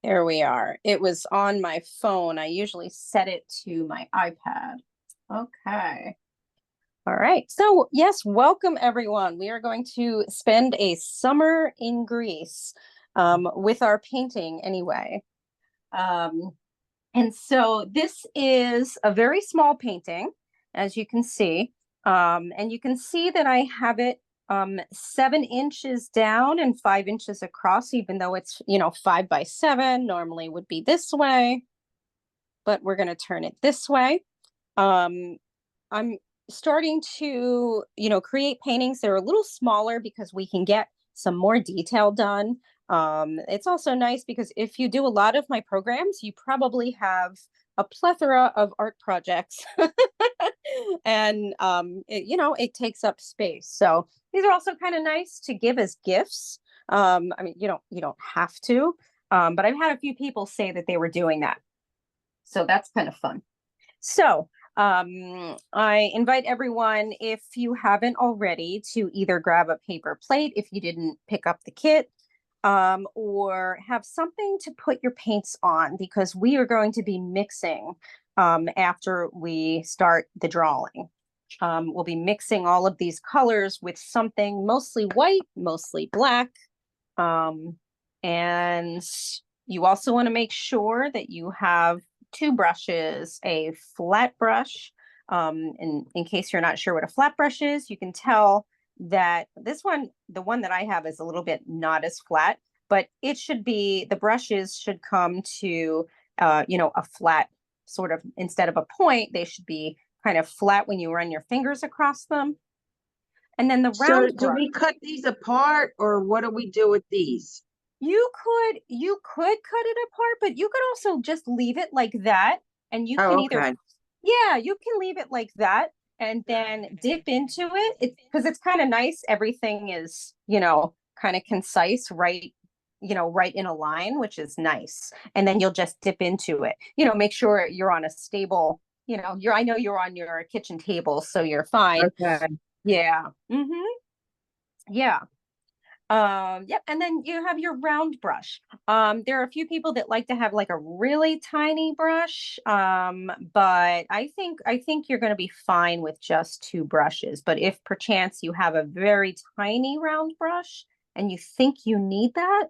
Here we are. It was on my phone. I usually set it to my iPad. Okay. All right. So, yes, welcome everyone. We are going to spend a summer in Greece with our painting anyway. Um, and so this is a very small painting, as you can see. And you can see that I have it 7 inches down and 5 inches across, even though it's, 5 by 7 normally would be this way, but we're going to turn it this way. I'm starting to, create paintings that are a little smaller because we can get some more detail done. It's also nice because if you do a lot of my programs, you probably have a plethora of art projects and it takes up space. So these are also kind of nice to give as gifts. I mean, you don't have to, but I've had a few people say that they were doing that. So that's kind of fun. So I invite everyone, if you haven't already, to either grab a paper plate if you didn't pick up the kit, or have something to put your paints on, because we are going to be mixing after we start the drawing. We'll be mixing all of these colors with something mostly white, mostly black. And you also want to make sure that you have two brushes, a flat brush. In case you're not sure what a flat brush is, you can tell that this one, the one that I have, is a little bit not as flat, but it should be, the brushes should come to, a flat sort of, instead of a point, they should be kind of flat when you run your fingers across them. And then the So round do brush, we cut these apart or what do we do with these? you could cut it apart, but you could also just leave it like that. And you can Oh, either, okay. yeah, you can leave it like that and then dip into it. It's because it's kind of nice. Everything is, kind of concise, right? Right in a line, which is nice. And then you'll just dip into it. Make sure you're on a stable, I know you're on your kitchen table, so you're fine. Okay. Yeah. Yeah. Yep. And then you have your round brush. There are a few people that like to have like a really tiny brush. But I think you're going to be fine with just two brushes. But if perchance you have a very tiny round brush and you think you need that,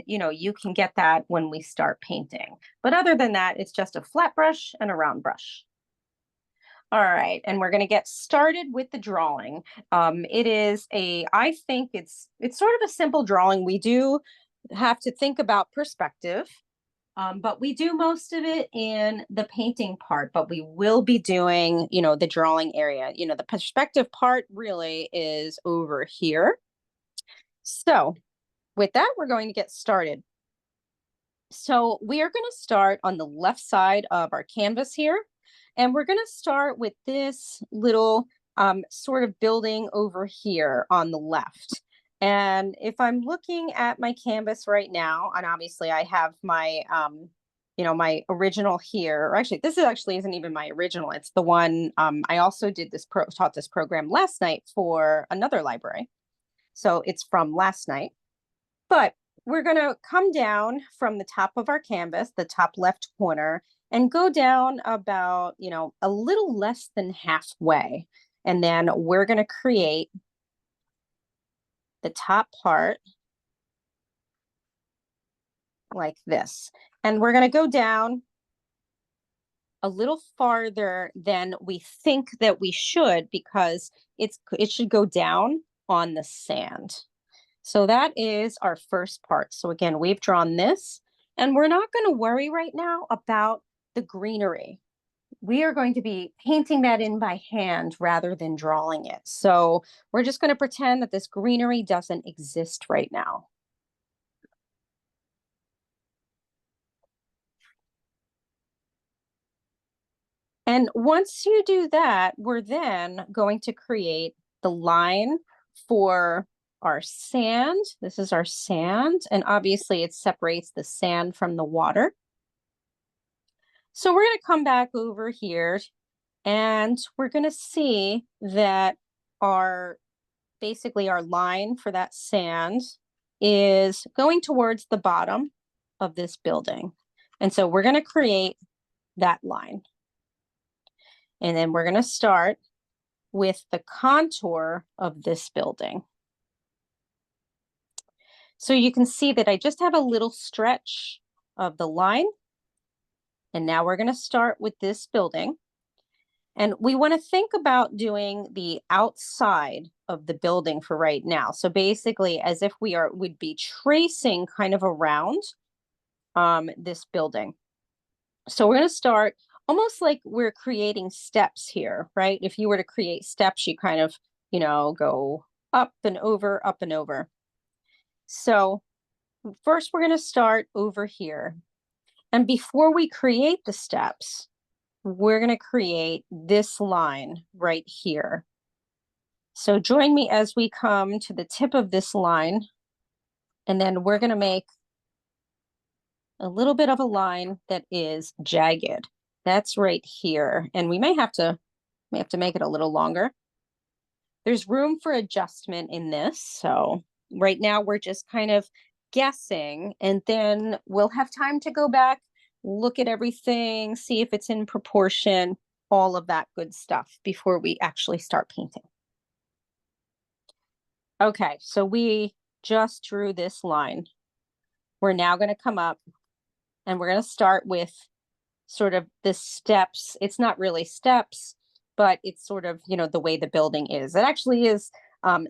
you can get that when we start painting. But other than that, it's just a flat brush and a round brush. All right, and we're going to get started with the drawing. I think it's sort of a simple drawing. We do have to think about perspective, but we do most of it in the painting part, but we will be doing, the drawing area. The perspective part really is over here. So with that, we're going to get started. So we are going to start on the left side of our canvas here. And we're going to start with this little sort of building over here on the left. And if I'm looking at my canvas right now, and obviously I have my, my original here, or actually, this isn't even my original. It's the one I also taught this program last night for another library. So it's from last night. But we're going to come down from the top of our canvas, the top left corner, and go down about, a little less than halfway. And then we're going to create the top part like this. And we're going to go down a little farther than we think that we should, because it should go down on the sand. So that is our first part. So again, we've drawn this, and we're not going to worry right now about the greenery. We are going to be painting that in by hand rather than drawing it. So we're just going to pretend that this greenery doesn't exist right now. And once you do that, we're then going to create the line for our sand. This is our sand, and obviously it separates the sand from the water. So we're going to come back over here, and we're going to see that basically our line for that sand is going towards the bottom. of this building. And so we're going to create that line. And then we're going to start with the contour of this building. So you can see that I just have a little stretch of the line. And now we're going to start with this building. And we want to think about doing the outside of the building for right now. So basically, as if would be tracing kind of around this building. So we're going to start almost like we're creating steps here, right? If you were to create steps, you kind of, go up and over, up and over. So first we're going to start over here. And before we create the steps, we're going to create this line right here. So join me as we come to the tip of this line, and then we're going to make a little bit of a line that is jagged. That's right here. And we may have to make it a little longer. There's room for adjustment in this. So right now we're just kind of guessing, and then we'll have time to go back, look at everything, see if it's in proportion, all of that good stuff before we actually start painting. Okay, so we just drew this line. We're now going to come up and we're going to start with sort of the steps. It's not really steps, but it's sort of, the way the building is. It actually is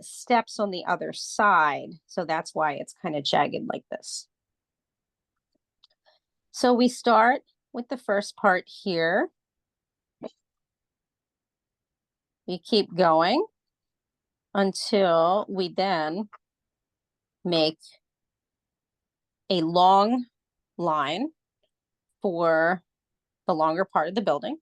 steps on the other side. So that's why it's kind of jagged like this. So we start with the first part here. We keep going until we then make a long line for the longer part of the building.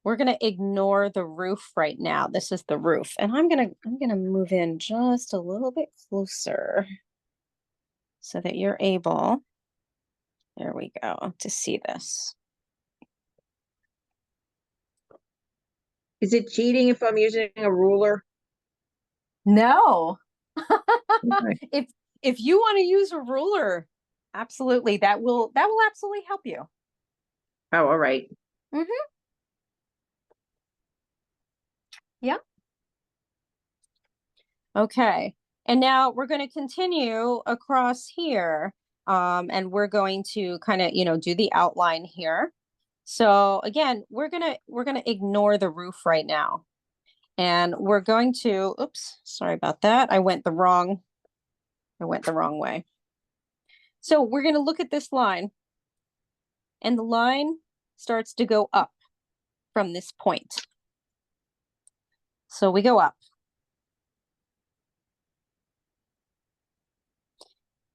We're going to ignore the roof right now. This is the roof, and I'm going to move in just a little bit closer so that you're able, there we go, to see this. Is it cheating if I'm using a ruler? No. Okay. If you want to use a ruler, absolutely, that will absolutely help you. Oh, all right. Mm-hmm. Yeah. Okay. And now we're going to continue across here. And we're going to kind of, do the outline here. So again, we're gonna ignore the roof right now. And we're going to, oops, sorry about that. I went the wrong way. So we're going to look at this line, and the line starts to go up from this point. So we go up.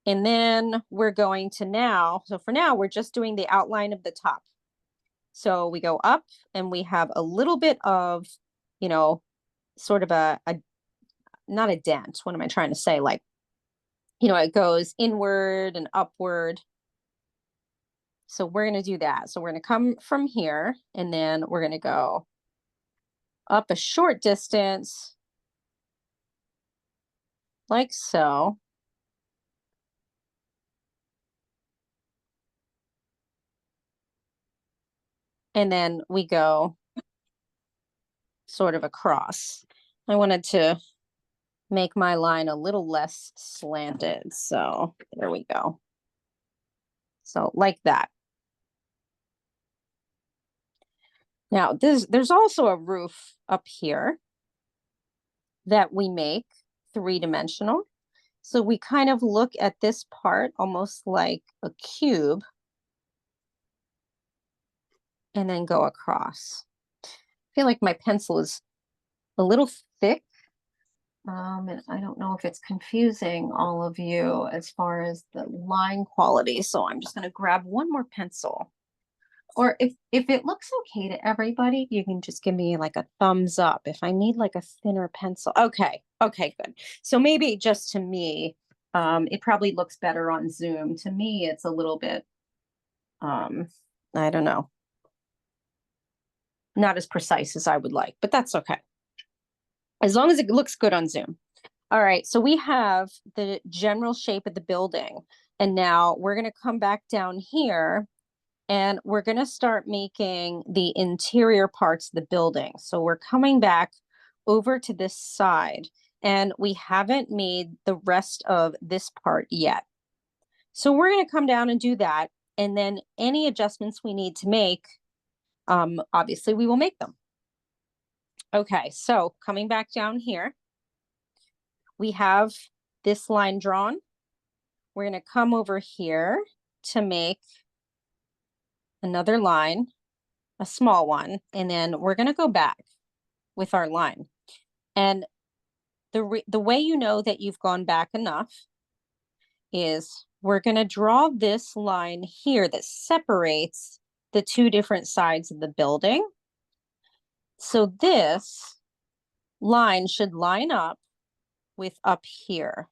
And then we're going to now, so for now, we're just doing the outline of the top. So we go up and we have a little bit of, sort of a not a dent. What am I trying to say? Like, it goes inward and upward. So we're going to do that. So we're going to come from here, and then we're going to go up a short distance like so. And then we go sort of across. I wanted to make my line a little less slanted. So there we go. So like that. Now there's also a roof up here that we make three-dimensional. So we kind of look at this part almost like a cube and then go across. I feel like my pencil is a little thick. And I don't know if it's confusing all of you as far as the line quality. So I'm just going to grab one more pencil. Or if it looks okay to everybody, you can just give me like a thumbs up if I need like a thinner pencil. Okay, good. So maybe just to me, it probably looks better on Zoom. To me, it's a little bit, I don't know, not as precise as I would like, but that's okay. As long as it looks good on Zoom. All right, so we have the general shape of the building. And now we're going to come back down here and we're going to start making the interior parts of the building. So we're coming back over to this side and we haven't made the rest of this part yet. So we're going to come down and do that. And then any adjustments we need to make, obviously we will make them. Okay, so coming back down here, we have this line drawn. We're going to come over here to make another line, a small one, and then we're going to go back with our line. And the way you know that you've gone back enough is we're going to draw this line here that separates the two different sides of the building. So this line should line up with up here.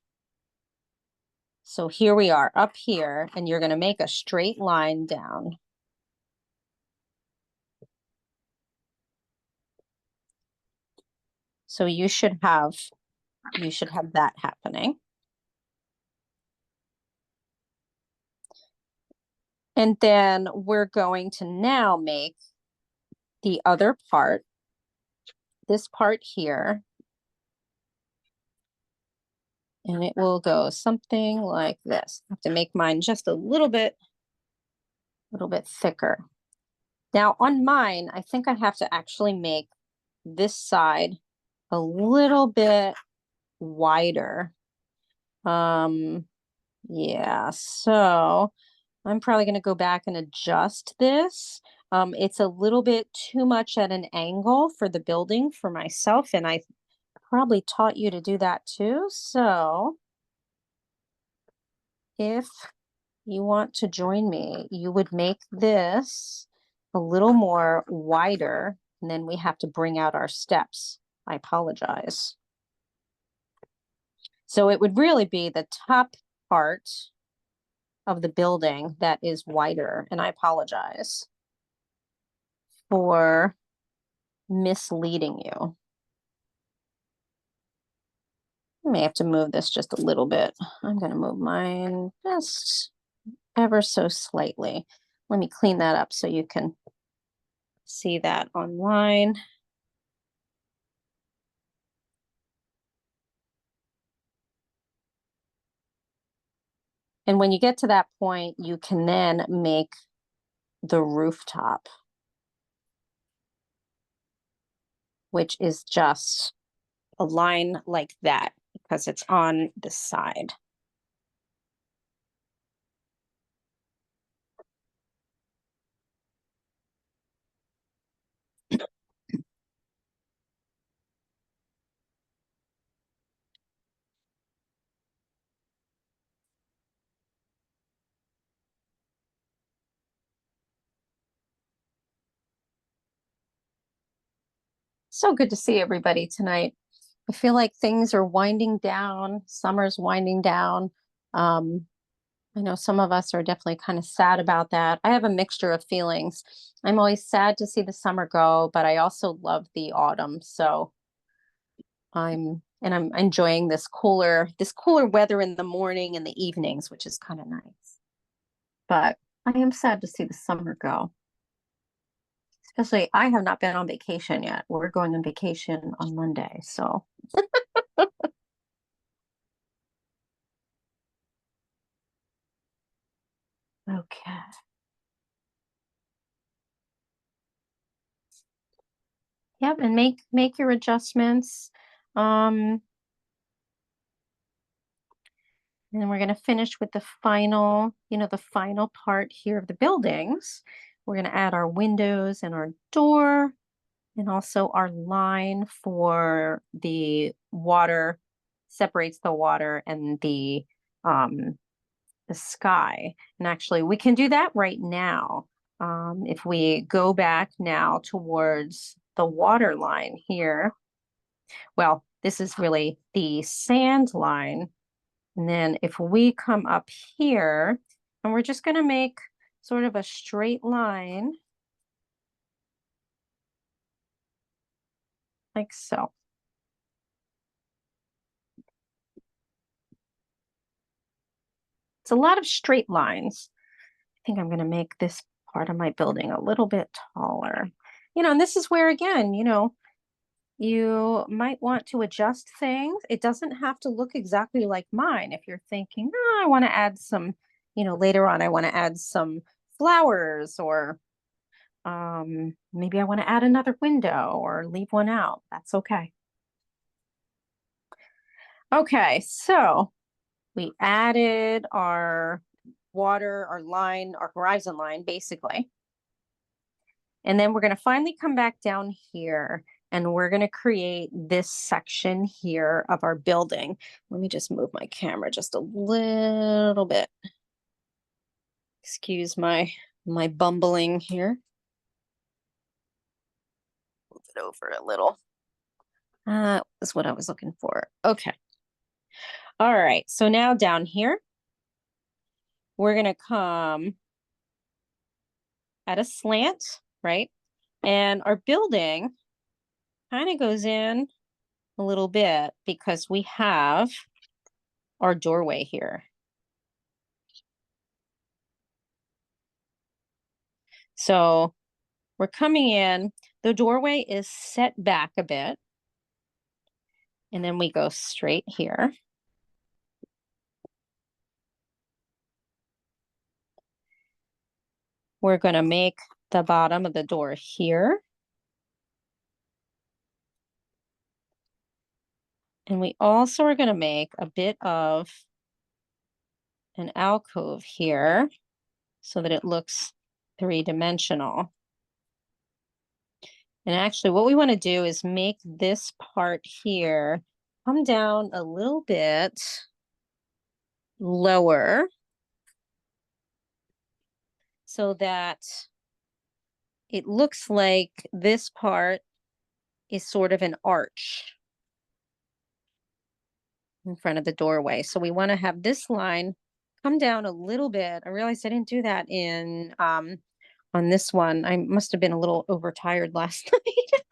So here we are up here, and you're going to make a straight line down. So you should have that happening. And then we're going to now make the other part, this part here. And it will go something like this. I have to make mine just a little bit thicker. Now on mine, I think I have to actually make this side a little bit wider. Yeah, so I'm probably going to go back and adjust this. It's a little bit too much at an angle for the building for myself, and I probably taught you to do that too. So if you want to join me, you would make this a little more wider, and then we have to bring out our steps. I apologize. So it would really be the top part of the building that is wider, and I apologize for misleading you. I may have to move this just a little bit. I'm going to move mine just ever so slightly. Let me clean that up so you can see that online. And when you get to that point, you can then make the rooftop, which is just a line like that because it's on the side. So good to see everybody tonight. I feel like things are winding down. Summer's winding down. I know some of us are definitely kind of sad about that. I have a mixture of feelings. I'm always sad to see the summer go, but I also love the autumn. So I'm enjoying this cooler weather in the morning and the evenings, which is kind of nice. But I am sad to see the summer go. Especially, I have not been on vacation yet. We're going on vacation on Monday, so. Okay. Yep, and make your adjustments. And then we're going to finish with the final, the final part here of the buildings. We're going to add our windows and our door and also our line for the water, separates the water and the sky. And actually we can do that right now. If we go back now towards the water line here, well, this is really the sand line. And then if we come up here, and we're just going to make sort of a straight line like so. It's a lot of straight lines. I think I'm going to make this part of my building a little bit taller. And this is where, again, you might want to adjust things. It doesn't have to look exactly like mine. If you're thinking, oh, I want to add some, later on, I want to add some flowers, or maybe I want to add another window or leave one out. That's okay. Okay, so we added our water, our line, our horizon line, basically. And then we're going to finally come back down here, and we're going to create this section here of our building. Let me just move my camera just a little bit. Excuse my bumbling here. Move it over a little. That's what I was looking for. Okay. All right. So now down here, we're going to come at a slant, right? And our building kind of goes in a little bit because we have our doorway here. So we're coming in, the doorway is set back a bit, and then we go straight here. We're going to make the bottom of the door here. And we also are going to make a bit of an alcove here so that it looks three-dimensional. And actually what we want to do is make this part here come down a little bit lower so that it looks like this part is sort of an arch in front of the doorway. So we want to have this line come down a little bit. I realized I didn't do that in on this one. I must have been a little overtired last night.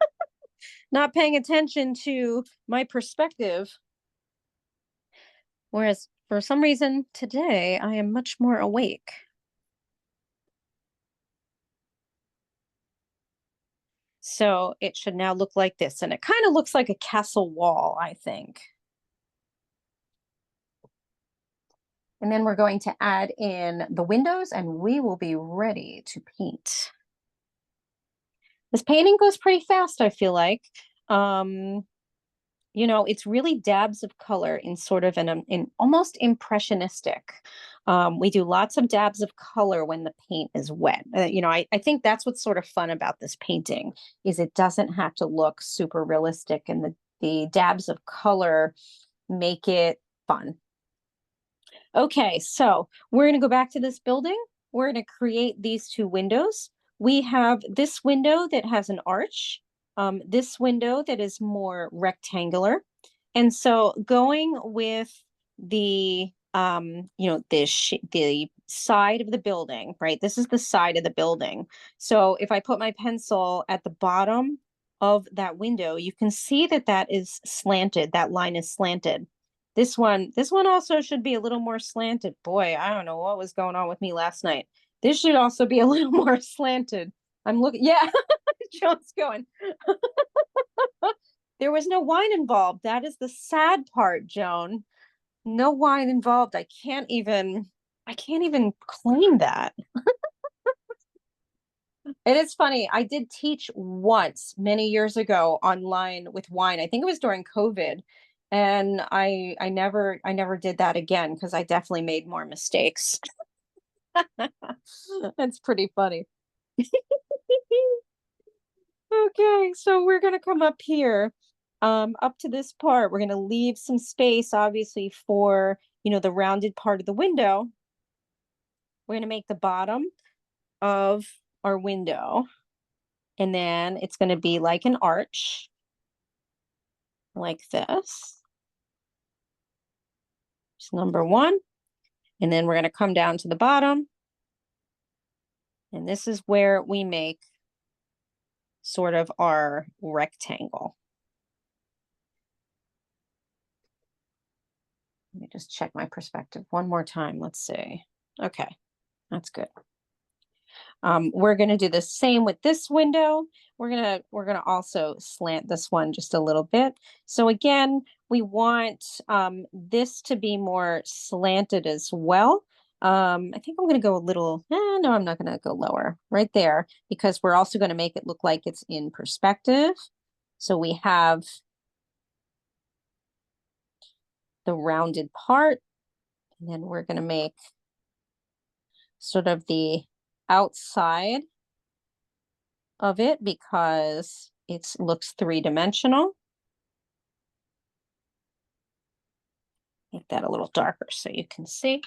Not paying attention to my perspective. Whereas for some reason today I am much more awake. So it should now look like this. And it kind of looks like a castle wall, I think. And then we're going to add in the windows, and we will be ready to paint. This painting goes pretty fast, I feel like. It's really dabs of color in sort of an almost impressionistic. We do lots of dabs of color when the paint is wet. I think that's what's sort of fun about this painting is it doesn't have to look super realistic, and the dabs of color make it fun. Okay, so we're going to go back to this building. We're going to create these two windows. We have this window that has an arch, this window that is more rectangular. And so going with the, the side of the building, right? This is the side of the building. So if I put my pencil at the bottom of that window, you can see that that is slanted. That line is slanted. This one also should be a little more slanted. Boy, I don't know what was going on with me last night. This should also be a little more slanted. I'm looking, yeah, Joan's going. There was no wine involved. That is the sad part, Joan. No wine involved. I can't even claim that. It is funny. I did teach once many years ago online with wine. I think it was during COVID. And I never did that again because I definitely made more mistakes. That's pretty funny. Okay, so we're gonna come up here, up to this part. We're gonna leave some space, obviously, for the rounded part of the window. We're gonna make the bottom of our window, and then it's gonna be like an arch, like this. It's number one, and then we're gonna come down to the bottom, and this is where we make sort of our rectangle. Let me just check my perspective one more time. Let's see. Okay, that's good. We're going to do the same with this window. We're gonna also slant this one just a little bit. So again, we want this to be more slanted as well. I think I'm going to go a little, no, I'm not going to go lower right there because we're also going to make it look like it's in perspective. So we have the rounded part, and then we're going to make sort of the outside of it because it looks three-dimensional. Make that a little darker so you can see.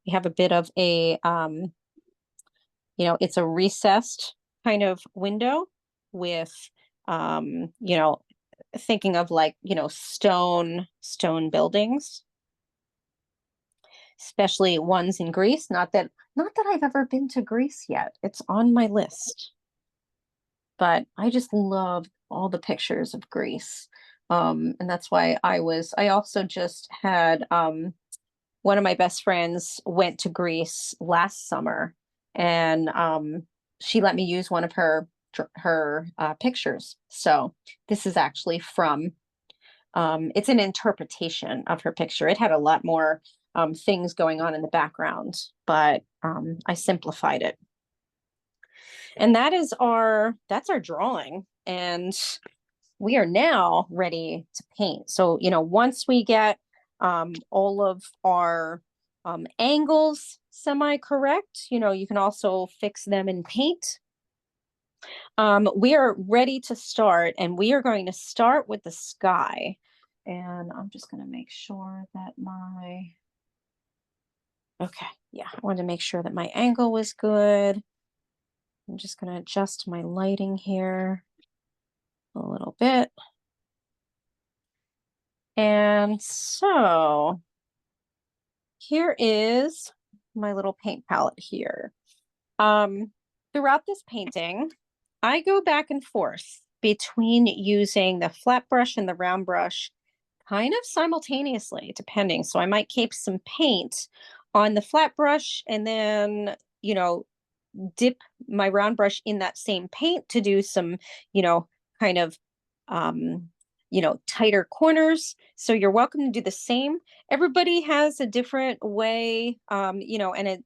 We have a bit of a, it's a recessed kind of window with, thinking of like, stone buildings, especially ones in Greece. Not that I've ever been to Greece yet. It's on my list. But I just love all the pictures of Greece. And that's why I also just had one of my best friends went to Greece last summer, and she let me use one of her pictures. So this is actually from it's an interpretation of her picture. It had a lot more things going on in the background, but I simplified it. And that's our drawing. And we are now ready to paint. So, once we get all of our angles semi-correct, you can also fix them in paint. We are ready to start, and we are going to start with the sky. And I'm just going to make sure that okay, yeah, I wanted to make sure that my angle was good. I'm just going to adjust my lighting here a little bit. And so here is my little paint palette here. Throughout this painting, I go back and forth between using the flat brush and the round brush kind of simultaneously, depending. So I might keep some paint on the flat brush and then, dip my round brush in that same paint to do some, kind of, tighter corners. So you're welcome to do the same. Everybody has a different way, and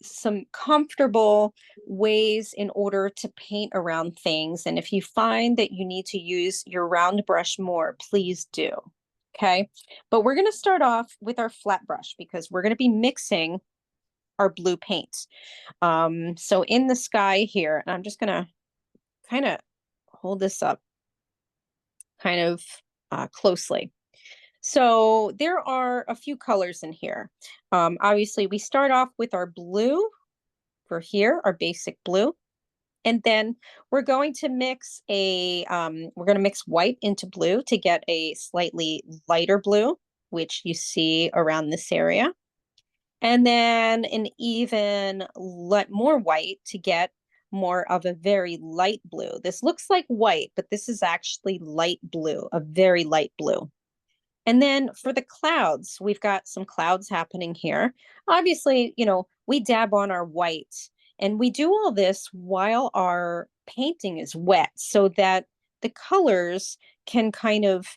some comfortable ways in order to paint around things. And if you find that you need to use your round brush more, please do. Okay. But we're going to start off with our flat brush because we're going to be mixing our blue paint. So in the sky here, and I'm just going to kind of hold this up kind of closely. So there are a few colors in here. Obviously, we start off with our blue for here, our basic blue. And then we're going to mix white into blue to get a slightly lighter blue, which you see around this area. And then an even more white to get more of a very light blue. This looks like white, but this is actually light blue, a very light blue. And then for the clouds, we've got some clouds happening here. Obviously, we dab on our white, and we do all this while our painting is wet so that the colors can kind of,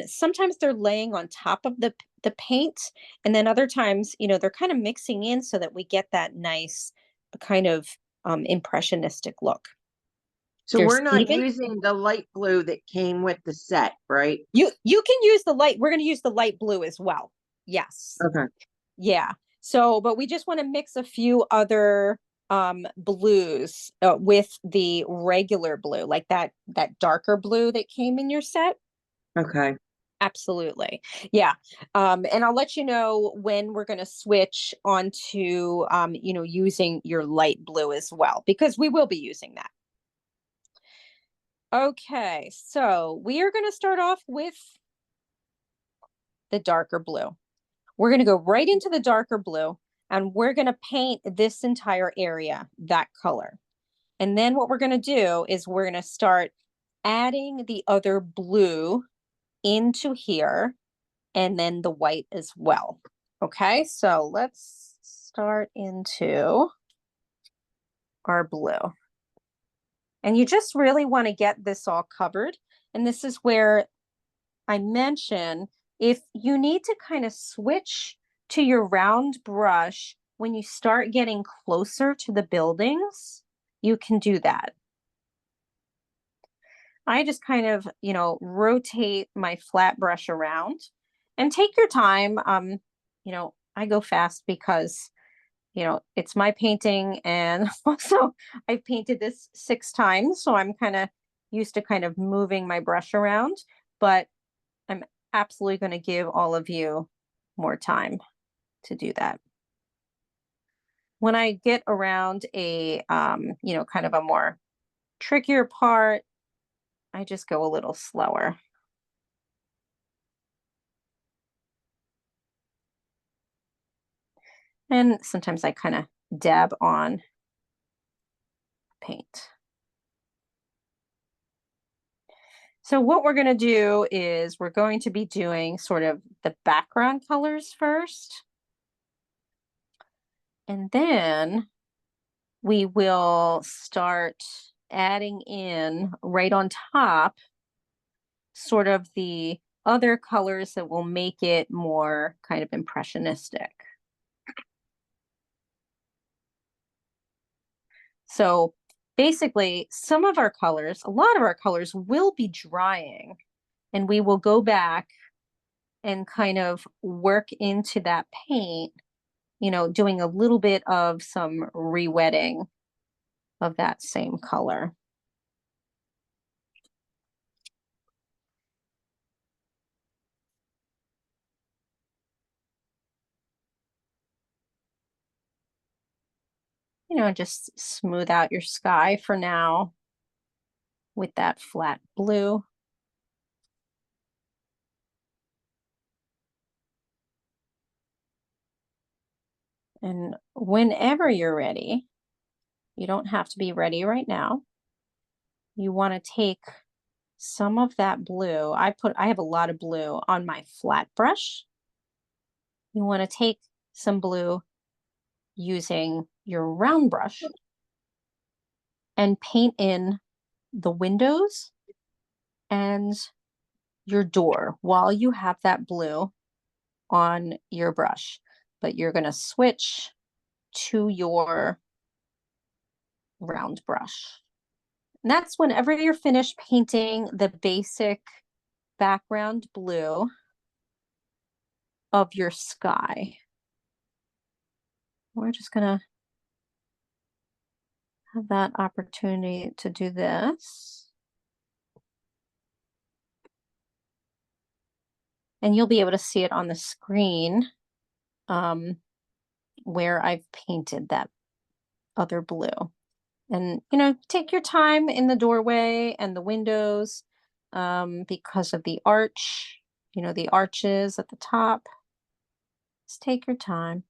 sometimes they're laying on top of the paint, and then other times, they're kind of mixing in so that we get that nice kind of impressionistic look. So There's we're not even using the light blue that came with the set, right? you can use the light. We're going to use the light blue as well. Yes. Okay. Yeah. So, but we just want to mix a few other blues with the regular blue, like that darker blue that came in your set. Okay. Absolutely. Yeah. And I'll let you know when we're going to switch onto using your light blue as well, because we will be using that. Okay, so we are going to start off with the darker blue. We're going to go right into the darker blue, and we're going to paint this entire area that color. And then what we're going to do is we're going to start adding the other blue into here. and then the white as well. Okay, so let's start into our blue. And you just really want to get this all covered. And this is where I mention if you need to kind of switch to your round brush when you start getting closer to the buildings, you can do that. I just kind of, rotate my flat brush around and take your time. I go fast because, it's my painting. And also I've painted this 6 times. So I'm kind of used to kind of moving my brush around, but I'm absolutely going to give all of you more time to do that. When I get around a, kind of a more trickier part, I just go a little slower. And sometimes I kind of dab on paint. So what we're going to do is we're going to be doing sort of the background colors first. And then we will start adding in right on top sort of the other colors that will make it more kind of impressionistic. So basically, some of our colors, a lot of our colors will be drying, and we will go back and kind of work into that paint, doing a little bit of some re-wetting of that same color. Just smooth out your sky for now with that flat blue. And whenever you're ready, you don't have to be ready right now. You want to take some of that blue. I have a lot of blue on my flat brush. You want to take some blue using your round brush and paint in the windows and your door while you have that blue on your brush. But you're going to switch to your round brush. And that's whenever you're finished painting the basic background blue of your sky. We're just going to have that opportunity to do this. And you'll be able to see it on the screen where I've painted that other blue. And, take your time in the doorway and the windows because of the arch, the arches at the top. Just take your time.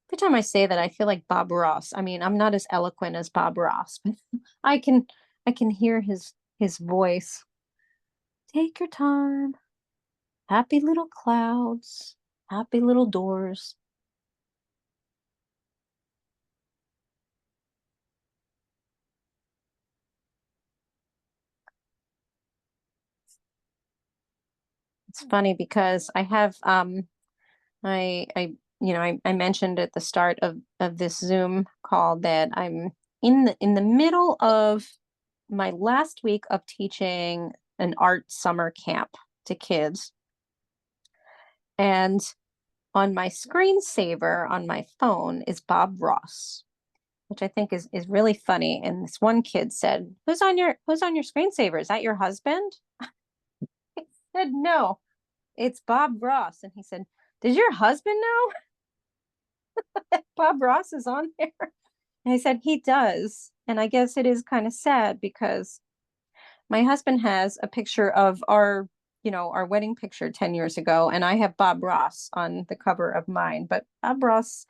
Every time I say that, I feel like Bob Ross. I mean, I'm not as eloquent as Bob Ross, but I can hear his voice. Take your time. Happy little clouds, happy little doors. It's funny because I have I mentioned at the start of this Zoom call that I'm in the middle of my last week of teaching an art summer camp to kids. And on my screensaver on my phone is Bob Ross, which I think is really funny. And this one kid said, who's on your screensaver? Is that your husband? I said, no, it's Bob Ross. And he said, does your husband know Bob Ross is on there? And I said, he does. And I guess it is kind of sad because my husband has a picture of our wedding picture 10 years ago, and I have Bob Ross on the cover of mine. But Bob Ross,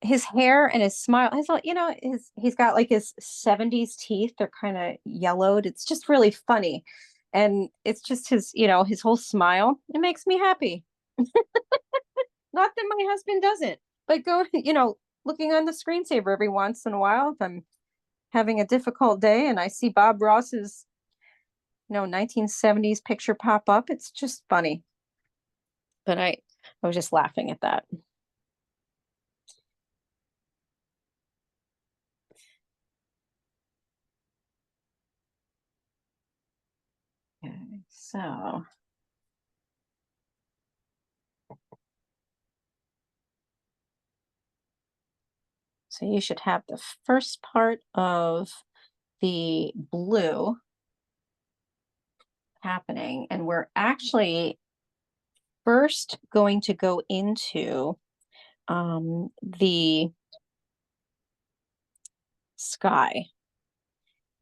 his hair and his smile, he's got like his 70s teeth. They're kind of yellowed. It's just really funny. And it's just his, his whole smile. It makes me happy. Not that my husband doesn't, but go, looking on the screensaver every once in a while if I'm having a difficult day and I see Bob Ross's, 1970s picture pop up. It's just funny. But I was just laughing at that. Okay, so you should have the first part of the blue happening, and we're actually first going to go into the sky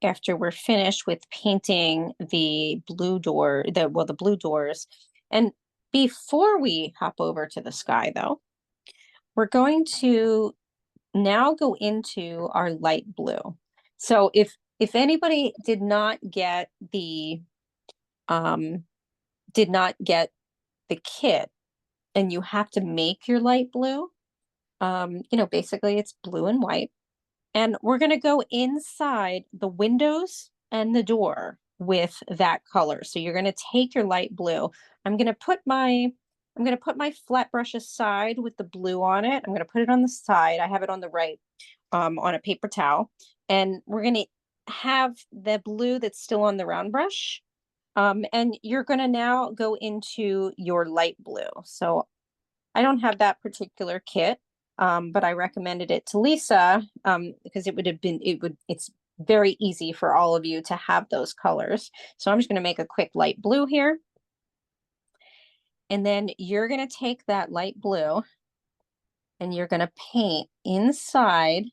after we're finished with painting the blue doors. And before we hop over to the sky, though, we're going to now go into our light blue. So if anybody um did not get the kit and you have to make your light blue, basically it's blue and white. And we're going to go inside the windows and the door with that color. So you're going to take your light blue. I'm going to put my flat brush aside with the blue on it. I'm going to put it on the side. I have it on the right, on a paper towel. And we're going to have the blue that's still on the round brush. And you're going to now go into your light blue. So I don't have that particular kit, but I recommended it to Lisa because it's very easy for all of you to have those colors. So I'm just going to make a quick light blue here. And then you're going to take that light blue and you're going to paint inside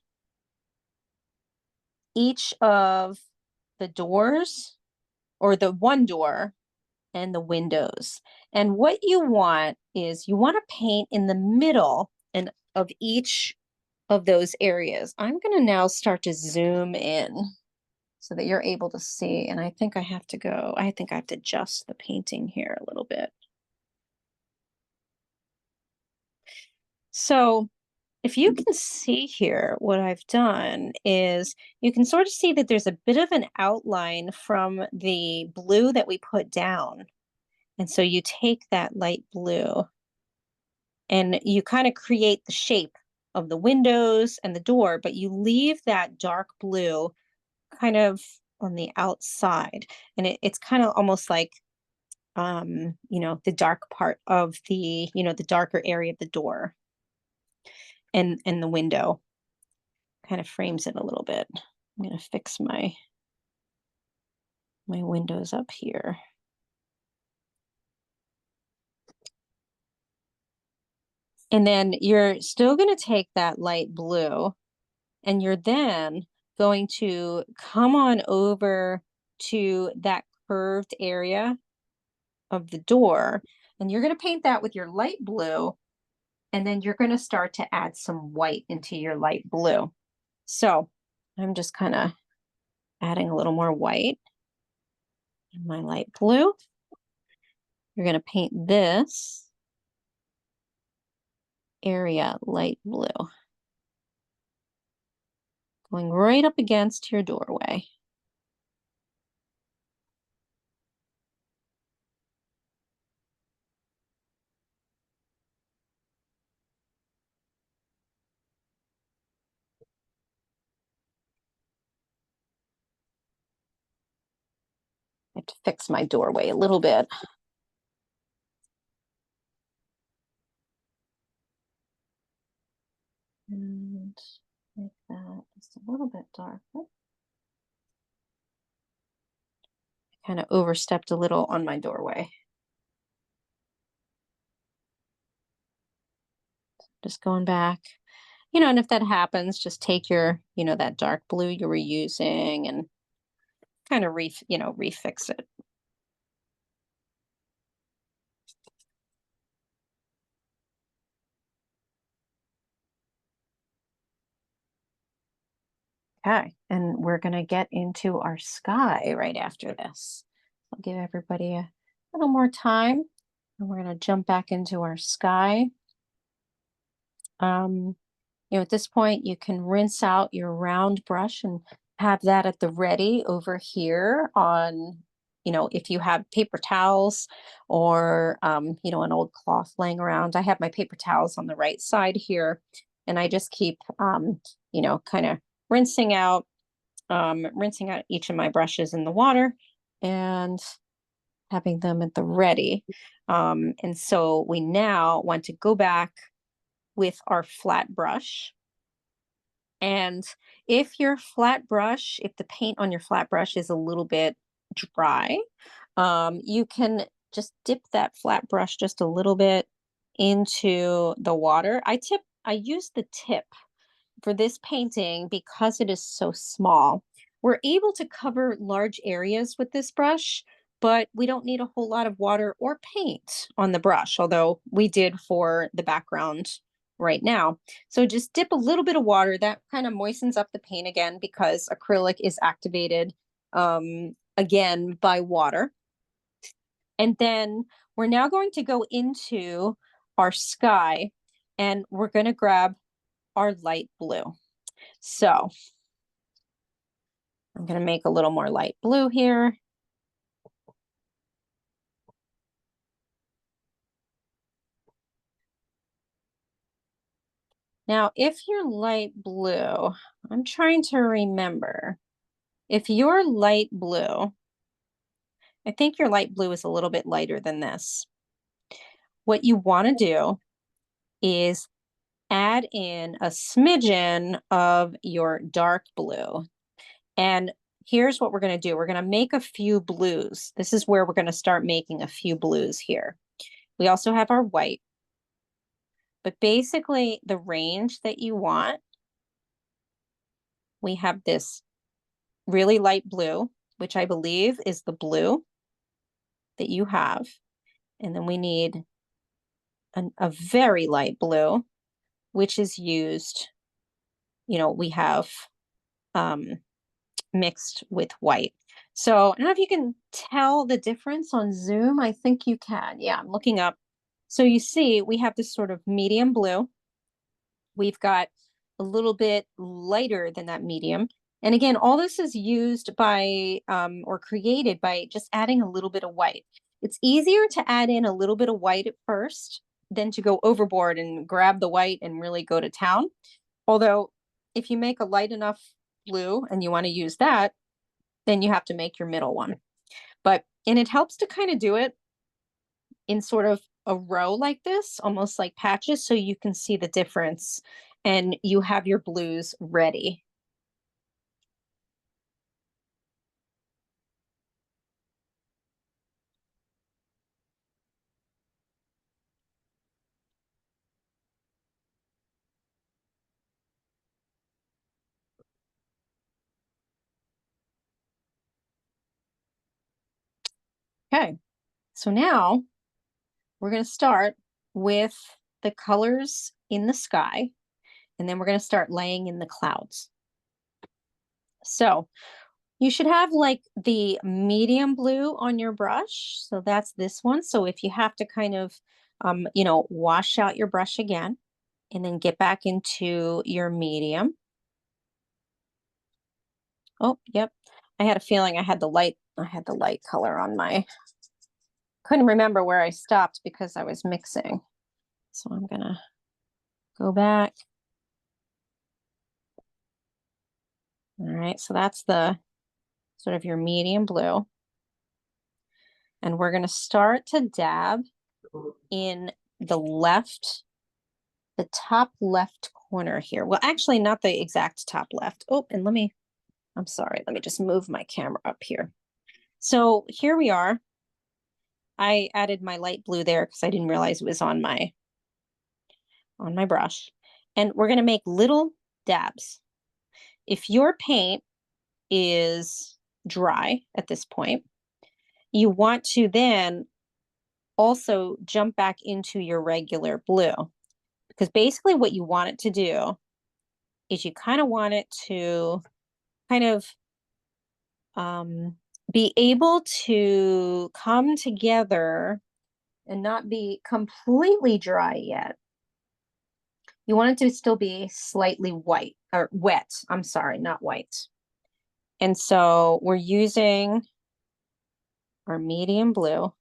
each of the doors, or the one door, and the windows. And what you want is you want to paint in the middle and of each of those areas. I'm going to now start to zoom in so that you're able to see. And I think I have to adjust the painting here a little bit. So if you can see here, what I've done is you can sort of see that there's a bit of an outline from the blue that we put down. And so you take that light blue and you kind of create the shape of the windows and the door, but you leave that dark blue kind of on the outside. And it's kind of almost like, the dark part of the darker area of the door and the window kind of frames it a little bit. I'm going to fix my windows up here. And then you're still going to take that light blue and you're then going to come on over to that curved area of the door, and you're going to paint that with your light blue, and then you're going to start to add some white into your light blue. So I'm just kind of adding a little more white in my light blue. You're going to paint this area light blue, going right up against your doorway. I have to fix my doorway a little bit. And make that just a little bit darker. Kind of overstepped a little on my doorway. Just going back, and if that happens, just take your, that dark blue you were using and kind of refix it. Okay, and we're going to get into our sky right after this. I'll give everybody a little more time. And we're going to jump back into our sky. Um, at this point, you can rinse out your round brush and have that at the ready over here on, if you have paper towels or, an old cloth laying around. I have my paper towels on the right side here, and I just keep, kind of rinsing out, rinsing out each of my brushes in the water and having them at the ready. And so we now want to go back with our flat brush. And if your flat brush, if the paint on your flat brush is a little bit dry, you can just dip that flat brush just a little bit into the water. I use the tip for this painting because it is so small. We're able to cover large areas with this brush, but we don't need a whole lot of water or paint on the brush, although we did for the background right now. So just dip a little bit of water. That kind of moistens up the paint again because acrylic is activated again by water. And then we're now going to go into our sky and we're going to grab our light blue. So I'm going to make a little more light blue here. Now, if you're light blue, I'm trying to remember. If you're light blue, I think your light blue is a little bit lighter than this. What you want to do is add in a smidgen of your dark blue. And here's what we're going to do. We're going to make a few blues. This is where we're going to start making a few blues here. We also have our white. But basically, the range that you want, we have this really light blue, which I believe is the blue that you have. And then we need a very light blue, which is used, we have mixed with white. So I don't know if you can tell the difference on Zoom. I think you can. Yeah, I'm looking up. So you see, we have this sort of medium blue. We've got a little bit lighter than that medium. And again, all this is used by or created by just adding a little bit of white. It's easier to add in a little bit of white at first than to go overboard and grab the white and really go to town. Although if you make a light enough blue and you want to use that, then you have to make your middle one. And it helps to kind of do it in sort of a row like this, almost like patches, so you can see the difference and you have your blues ready. Okay, so now we're going to start with the colors in the sky, and then we're going to start laying in the clouds. So you should have like the medium blue on your brush. So that's this one. So if you have to kind of, wash out your brush again and then get back into your medium. Oh, yep. I had a feeling I had the light color on my, couldn't remember where I stopped because I was mixing. So I'm gonna go back. All right, so that's the sort of your medium blue. And we're gonna start to dab in the top left corner here. Well, actually not the exact top left. Oh, and I'm sorry, let me just move my camera up here. So here we are. I added my light blue there because I didn't realize it was on my brush. And we're going to make little dabs. If your paint is dry at this point, you want to then also jump back into your regular blue, because basically what you want it to do is you kind of want it to kind of be able to come together and not be completely dry yet. You want it to still be slightly white or wet. I'm sorry, not white. And so we're using our medium blue.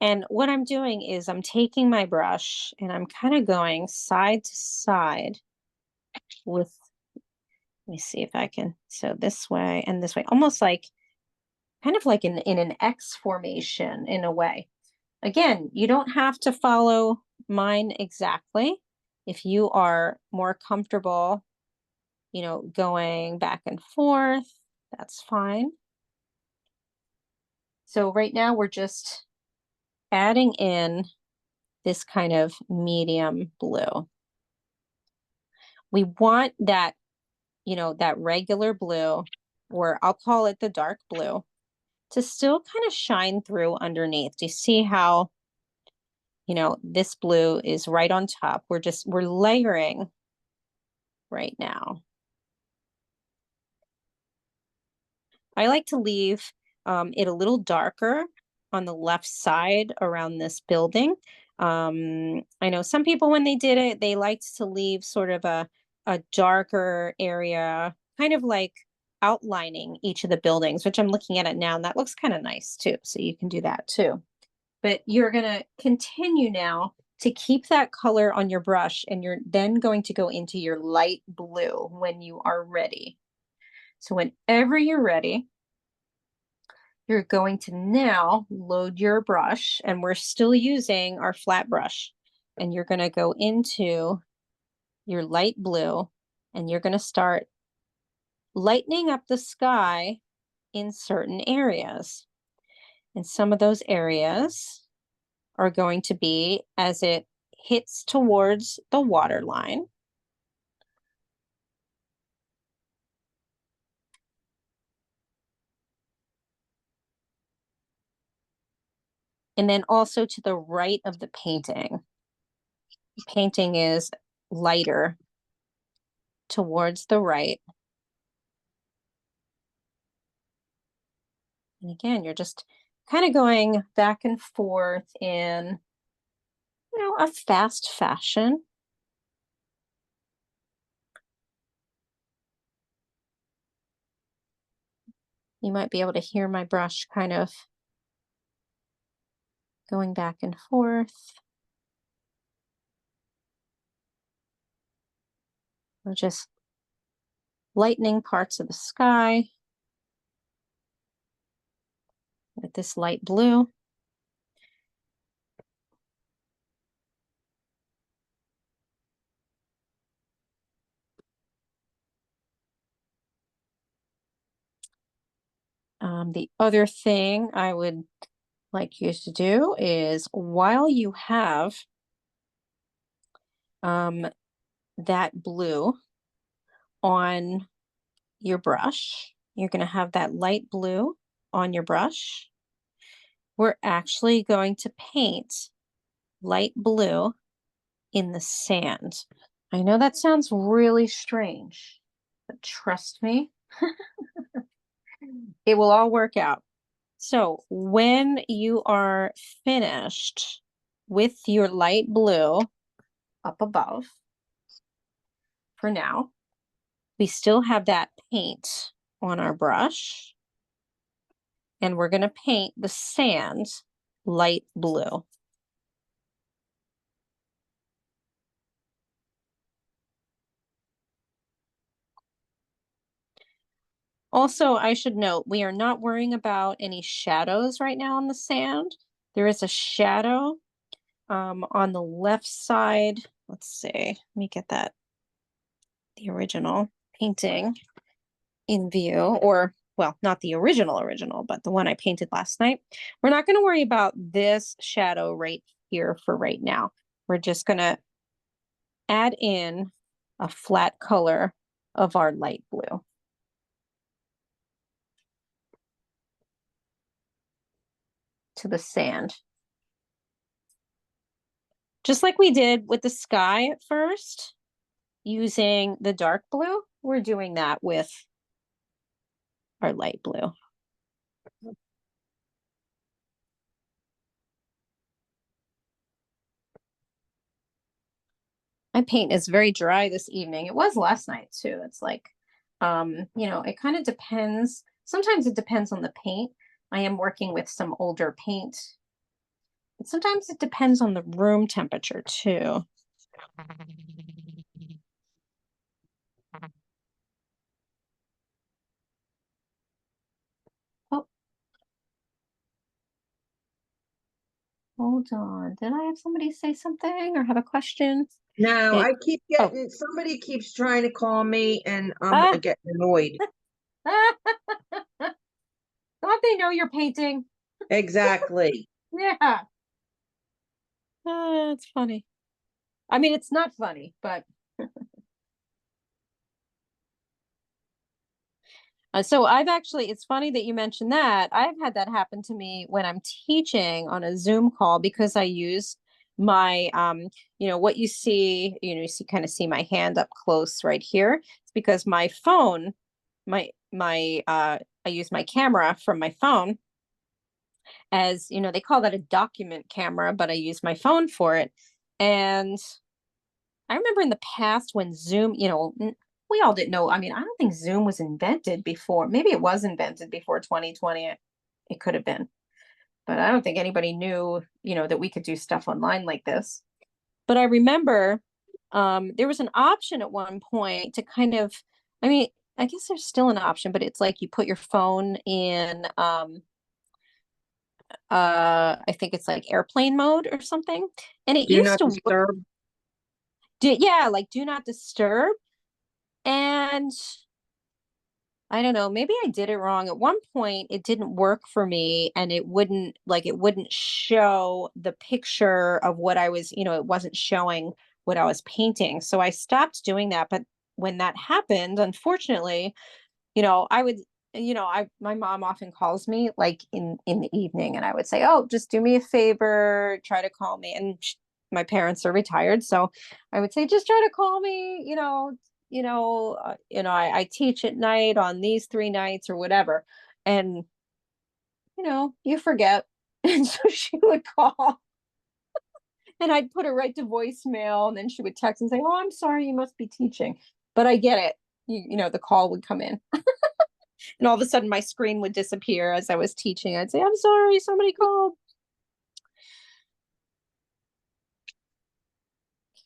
And what I'm doing is I'm taking my brush and I'm kind of going side to side with, let me see if I can, so this way and this way, almost like kind of like in an X formation in a way. Again, you don't have to follow mine exactly. If you are more comfortable, going back and forth, that's fine. So right now we're just adding in this kind of medium blue. We want that, that regular blue, or I'll call it the dark blue, to still kind of shine through underneath. Do you see how, this blue is right on top? We're layering right now. I like to leave it a little darker on the left side around this building. I know some people, when they did it, they liked to leave sort of a darker area, kind of like outlining each of the buildings, which I'm looking at it now, and that looks kind of nice too. So you can do that too. But you're going to continue now to keep that color on your brush, and you're then going to go into your light blue when you are ready. So whenever you're ready, you're going to now load your brush, and we're still using our flat brush. And you're going to go into your light blue, and you're going to start lightening up the sky in certain areas. And some of those areas are going to be as it hits towards the water line. And then also to the right of the painting. The painting is lighter towards the right. And again, you're just kind of going back and forth in, a fast fashion. You might be able to hear my brush kind of going back and forth. We're just lightening parts of the sky with this light blue. The other thing I would like you to do is, while you have that blue on your brush, you're going to have that light blue on your brush. We're actually going to paint light blue in the sand. I know that sounds really strange, but trust me, it will all work out. So when you are finished with your light blue up above, for now, we still have that paint on our brush, and we're going to paint the sand light blue. Also, I should note, we are not worrying about any shadows right now on the sand. There is a shadow on the left side. Let's see, let me get the original painting in view, or well, not the original, but the one I painted last night. We're not going to worry about this shadow right here for right now. We're just going to add in a flat color of our light blue. To the sand. Just like we did with the sky at first, using the dark blue, we're doing that with our light blue. My paint is very dry this evening. It was last night too. It's like, it kind of depends. Sometimes it depends on the paint. I am working with some older paint. But sometimes it depends on the room temperature too. Oh, hold on. Did I have somebody say something or have a question? Now, It, I keep oh, getting, somebody keeps trying to call me and I'm ah, getting annoyed. don't they know you're painting? Exactly. Yeah. It's funny. I mean, it's not funny, but so I've actually, it's funny that you mentioned that. I've had that happen to me when I'm teaching on a Zoom call because I use my, what you see, you see, kind of see my hand up close right here. It's because my phone, I use my camera from my phone as, they call that a document camera, but I use my phone for it. And I remember in the past when Zoom, we all didn't know. I mean, I don't think Zoom was invented before. Maybe it was invented before 2020. It could have been, but I don't think anybody knew, that we could do stuff online like this. But I remember there was an option at one point to kind of, I mean, I guess there's still an option, but it's like you put your phone in, I think it's like airplane mode or something. And it Do used not to work. disturb. Yeah, like do not disturb. And I don't know, maybe I did it wrong. At one point, it didn't work for me and it wouldn't show the picture of what I was, it wasn't showing what I was painting. So I stopped doing that. But when that happened, unfortunately, I would, my mom often calls me like in the evening and I would say, "Oh, just do me a favor, try to call me." And my parents are retired, so I would say, "Just try to call me, I teach at night on these 3 nights or whatever." And you forget. And so she would call and I'd put her right to voicemail and then she would text and say, "Oh, I'm sorry, you must be teaching." But I get it. The call would come in. And all of a sudden my screen would disappear as I was teaching. I'd say, "I'm sorry, somebody called."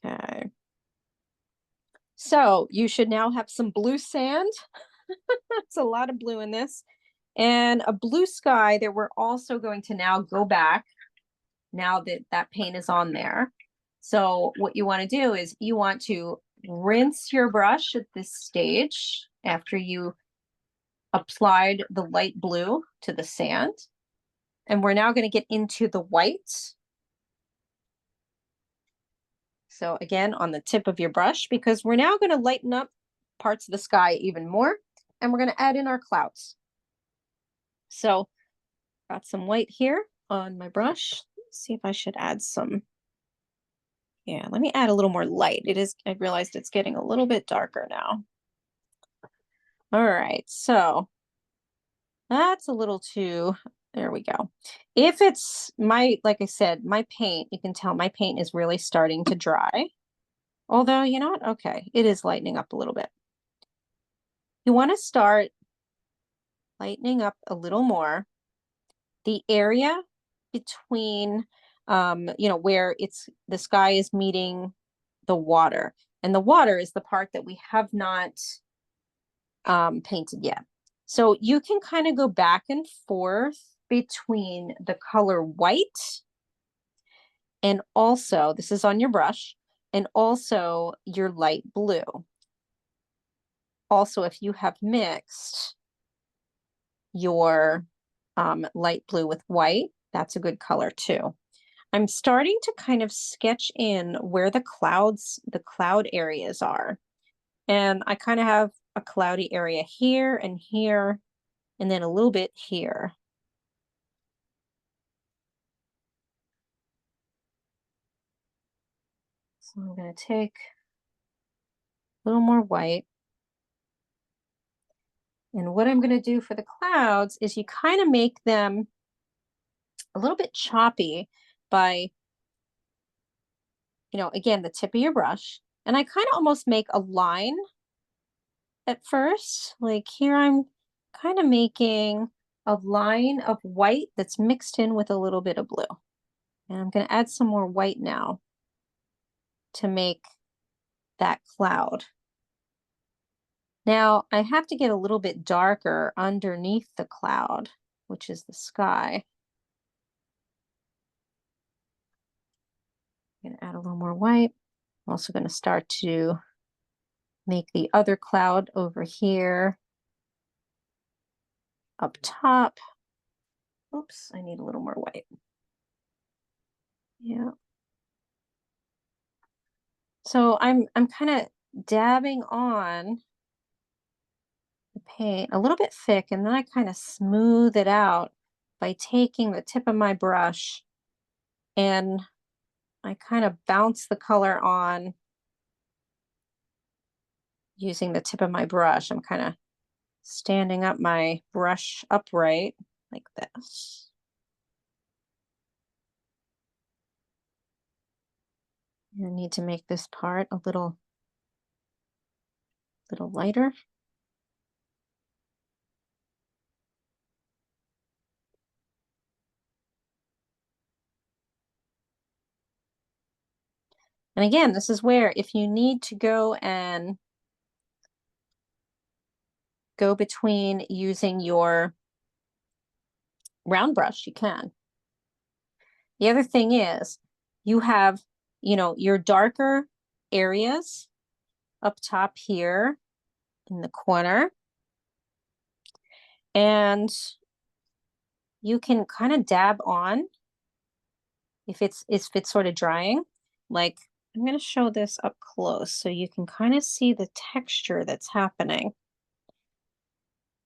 Okay. So you should now have some blue sand. It's a lot of blue in this. And a blue sky that we're also going to now go back now that that paint is on there. So what you want to do is you want to rinse your brush at this stage after you applied the light blue to the sand. And we're now going to get into the white. So again, on the tip of your brush, because we're now going to lighten up parts of the sky even more, and we're going to add in our clouds. So got some white here on my brush. Let's see if I should add some. Yeah, let me add a little more light. I realized it's getting a little bit darker now. All right, so that's a little too, there we go. If it's like I said, my paint, you can tell my paint is really starting to dry. Although, you know what? Okay, it is lightening up a little bit. You want to start lightening up a little more the area between, where the sky is meeting the water. And the water is the part that we have not painted yet. So you can kind of go back and forth between the color white and also, this is on your brush, and also your light blue. Also, if you have mixed your light blue with white, that's a good color too. I'm starting to kind of sketch in where the cloud areas are. And I kind of have a cloudy area here, and then a little bit here. So I'm going to take a little more white. And what I'm going to do for the clouds is you kind of make them a little bit choppy by, again, the tip of your brush. And I kind of almost make a line at first. Like here, I'm kind of making a line of white that's mixed in with a little bit of blue. And I'm going to add some more white now to make that cloud. Now I have to get a little bit darker underneath the cloud, which is the sky. I'm going to add a little more white. I'm also going to start to make the other cloud over here up top. Oops, I need a little more white. Yeah. So I'm kind of dabbing on the paint a little bit thick, and then I kind of smooth it out by taking the tip of my brush and I kind of bounce the color on using the tip of my brush. I'm kind of standing up my brush upright like this. I need to make this part a little lighter. And again, this is where if you need to go and go between using your round brush, you can. The other thing is you have, your darker areas up top here in the corner. And you can kind of dab on if it's sort of drying. Like I'm going to show this up close so you can kind of see the texture that's happening.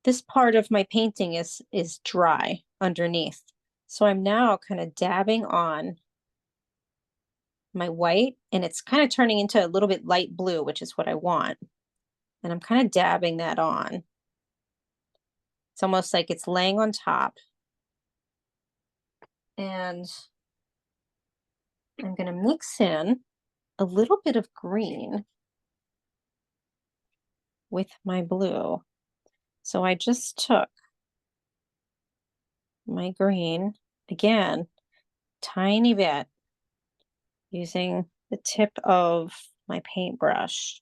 This part of my painting is dry underneath. So I'm now kind of dabbing on my white, and it's kind of turning into a little bit light blue, which is what I want. And I'm kind of dabbing that on. It's almost like it's laying on top. And I'm going to mix in a little bit of green with my blue. So I just took my green, again, tiny bit, using the tip of my paintbrush.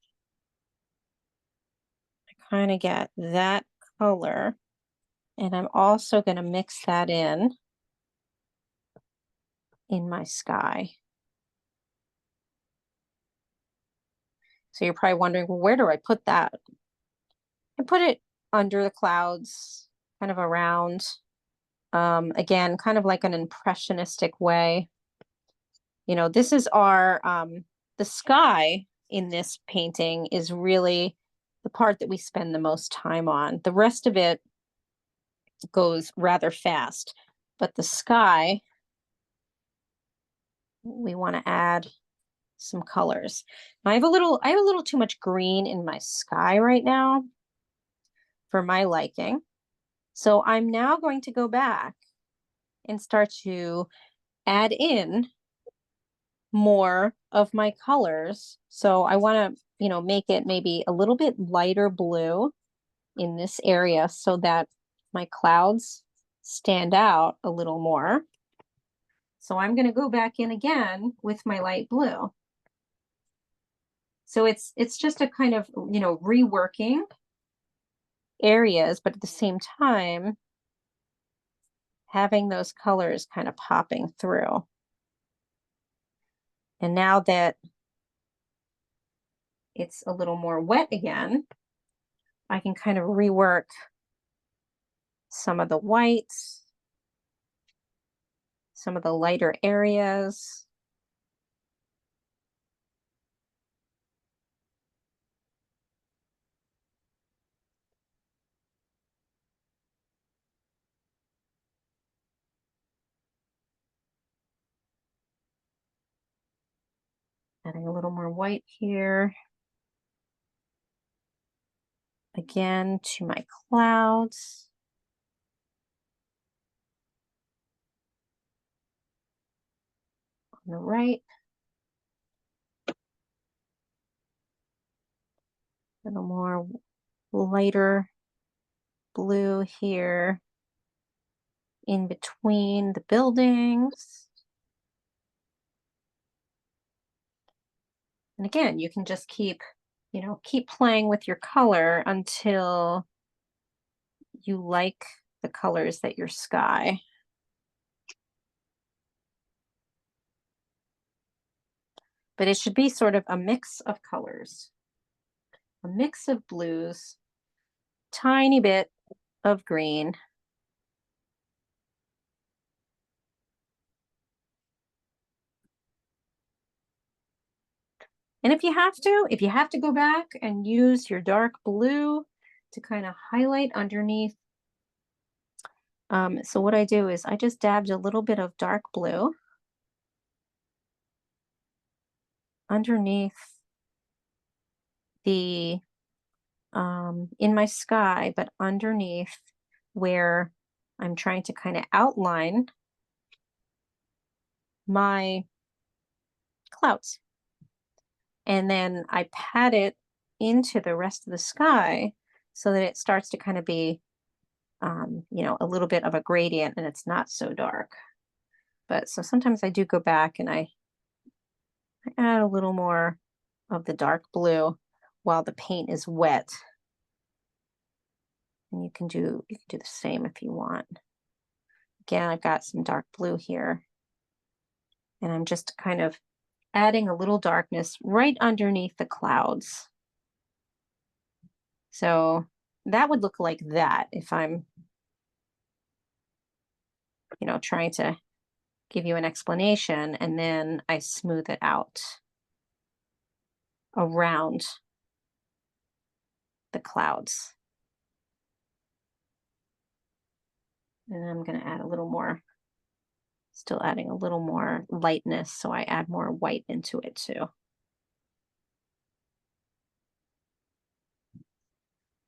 I kind of get that color, and I'm also going to mix that in my sky. So you're probably wondering, well, where do I put that? I put it under the clouds, kind of around. Again, kind of like an impressionistic way. This is our, the sky in this painting is really the part that we spend the most time on. The rest of it goes rather fast, but the sky, we want to add some colors. I have a little too much green in my sky right now for my liking. So I'm now going to go back and start to add in more of my colors. So I want to, make it maybe a little bit lighter blue in this area so that my clouds stand out a little more. So I'm going to go back in again with my light blue. So it's just a kind of, reworking areas, but at the same time, having those colors kind of popping through. And now that it's a little more wet again, I can kind of rework some of the whites, some of the lighter areas. Adding a little more white here. again to my clouds. On the right. A little more lighter blue here in between the buildings. And again, you can just keep playing with your color until you like the colors that your sky. But it should be sort of a mix of colors, a mix of blues, tiny bit of green. And if you have to go back and use your dark blue to kind of highlight underneath. So what I do is I just dabbed a little bit of dark blue underneath the in my sky, but underneath where I'm trying to kind of outline my clouds. And then I pat it into the rest of the sky so that it starts to kind of be, a little bit of a gradient and it's not so dark. But so sometimes I do go back and I add a little more of the dark blue while the paint is wet. And you can do the same if you want. Again, I've got some dark blue here. And I'm just kind of adding a little darkness right underneath the clouds. So that would look like that if I'm, trying to give you an explanation, and then I smooth it out around the clouds. And I'm going to add a little more, still adding a little more lightness, so I add more white into it too.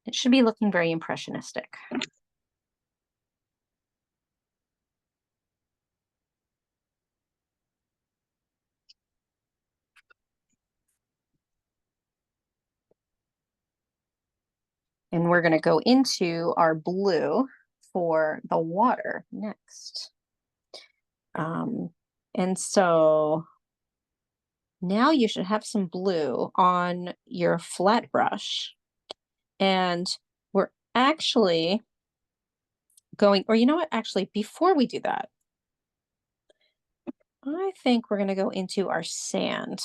It should be looking very impressionistic. And we're going to go into our blue for the water next. And so now you should have some blue on your flat brush. And we're actually going, or you know what, actually, before we do that, I think we're going to go into our sand.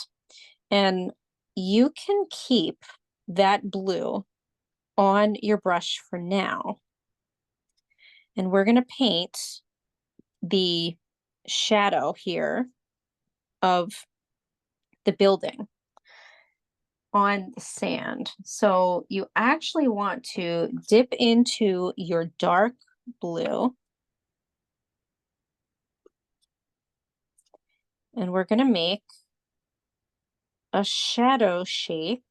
And you can keep that blue on your brush for now. And we're going to paint the shadow here of the building on the sand. So you actually want to dip into your dark blue. And we're going to make a shadow shape.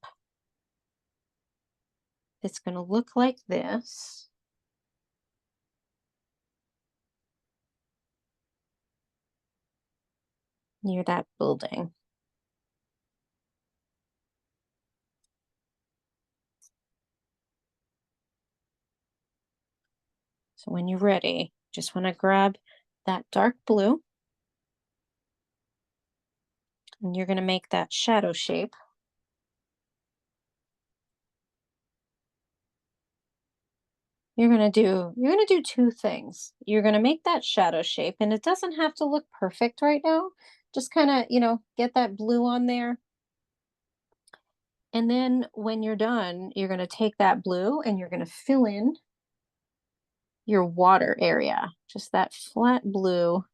It's going to look like this. Near that building. So when you're ready, just want to grab that dark blue. And you're going to make that shadow shape. You're going to do two things. You're going to make that shadow shape, and it doesn't have to look perfect right now. Just kind of, get that blue on there. And then when you're done, you're going to take that blue and you're going to fill in your water area, just that flat blue.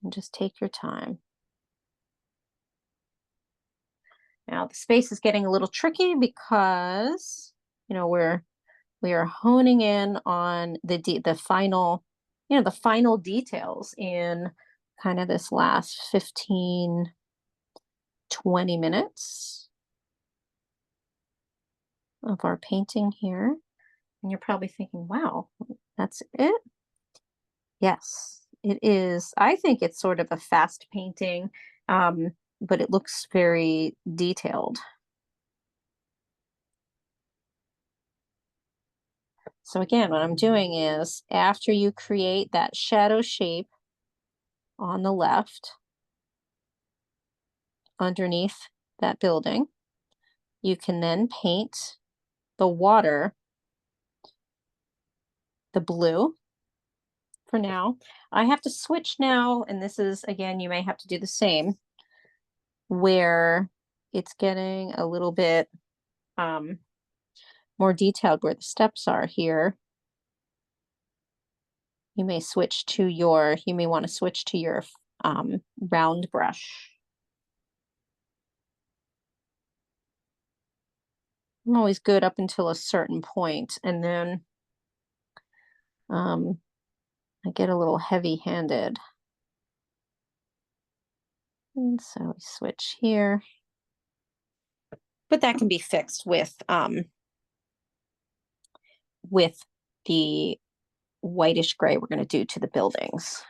And just take your time. Now the space is getting a little tricky because, we are honing in on the final, the final details in kind of this last 15, 20 minutes. of our painting here. And you're probably thinking, wow, that's it? Yes, it is. I think it's sort of a fast painting, but it looks very detailed. So again, what I'm doing is after you create that shadow shape on the left underneath that building, you can then paint the water, the blue for now. I have to switch now, and this is, again, you may have to do the same, where it's getting a little bit more detailed where the steps are here. You may want to switch to your round brush. I'm always good up until a certain point, and then I get a little heavy-handed. And so we switch here. But that can be fixed with the whitish gray we're going to do to the buildings.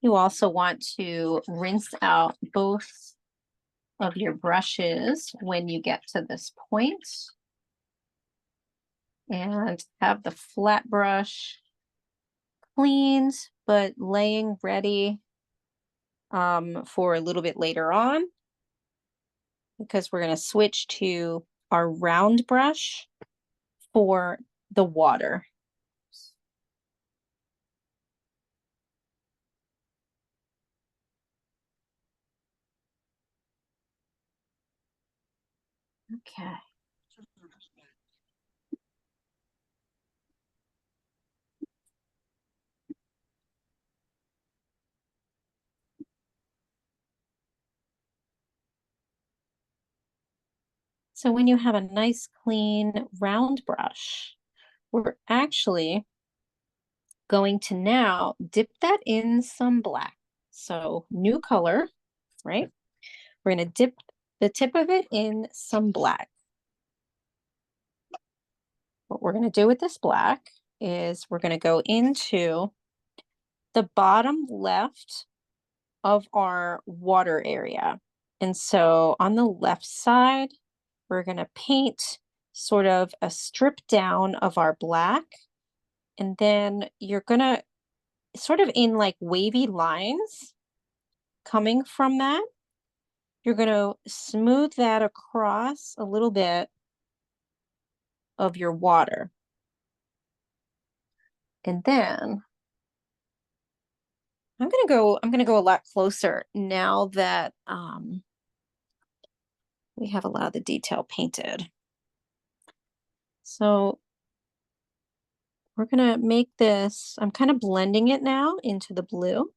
You also want to rinse out both of your brushes when you get to this point, and have the flat brush cleaned but laying ready for a little bit later on, because we're going to switch to our round brush for the water. Okay. So when you have a nice clean round brush, we're actually going to now dip that in some black. So new color, right? We're going to dip the tip of it in some black. What we're going to do with this black is we're going to go into the bottom left of our water area. And so on the left side, we're going to paint sort of a strip down of our black. And then you're going to sort of in like wavy lines coming from that, you're going to smooth that across a little bit of your water. And then I'm going to go a lot closer now that we have a lot of the detail painted. So we're going to make this, I'm kind of blending it now into the blue.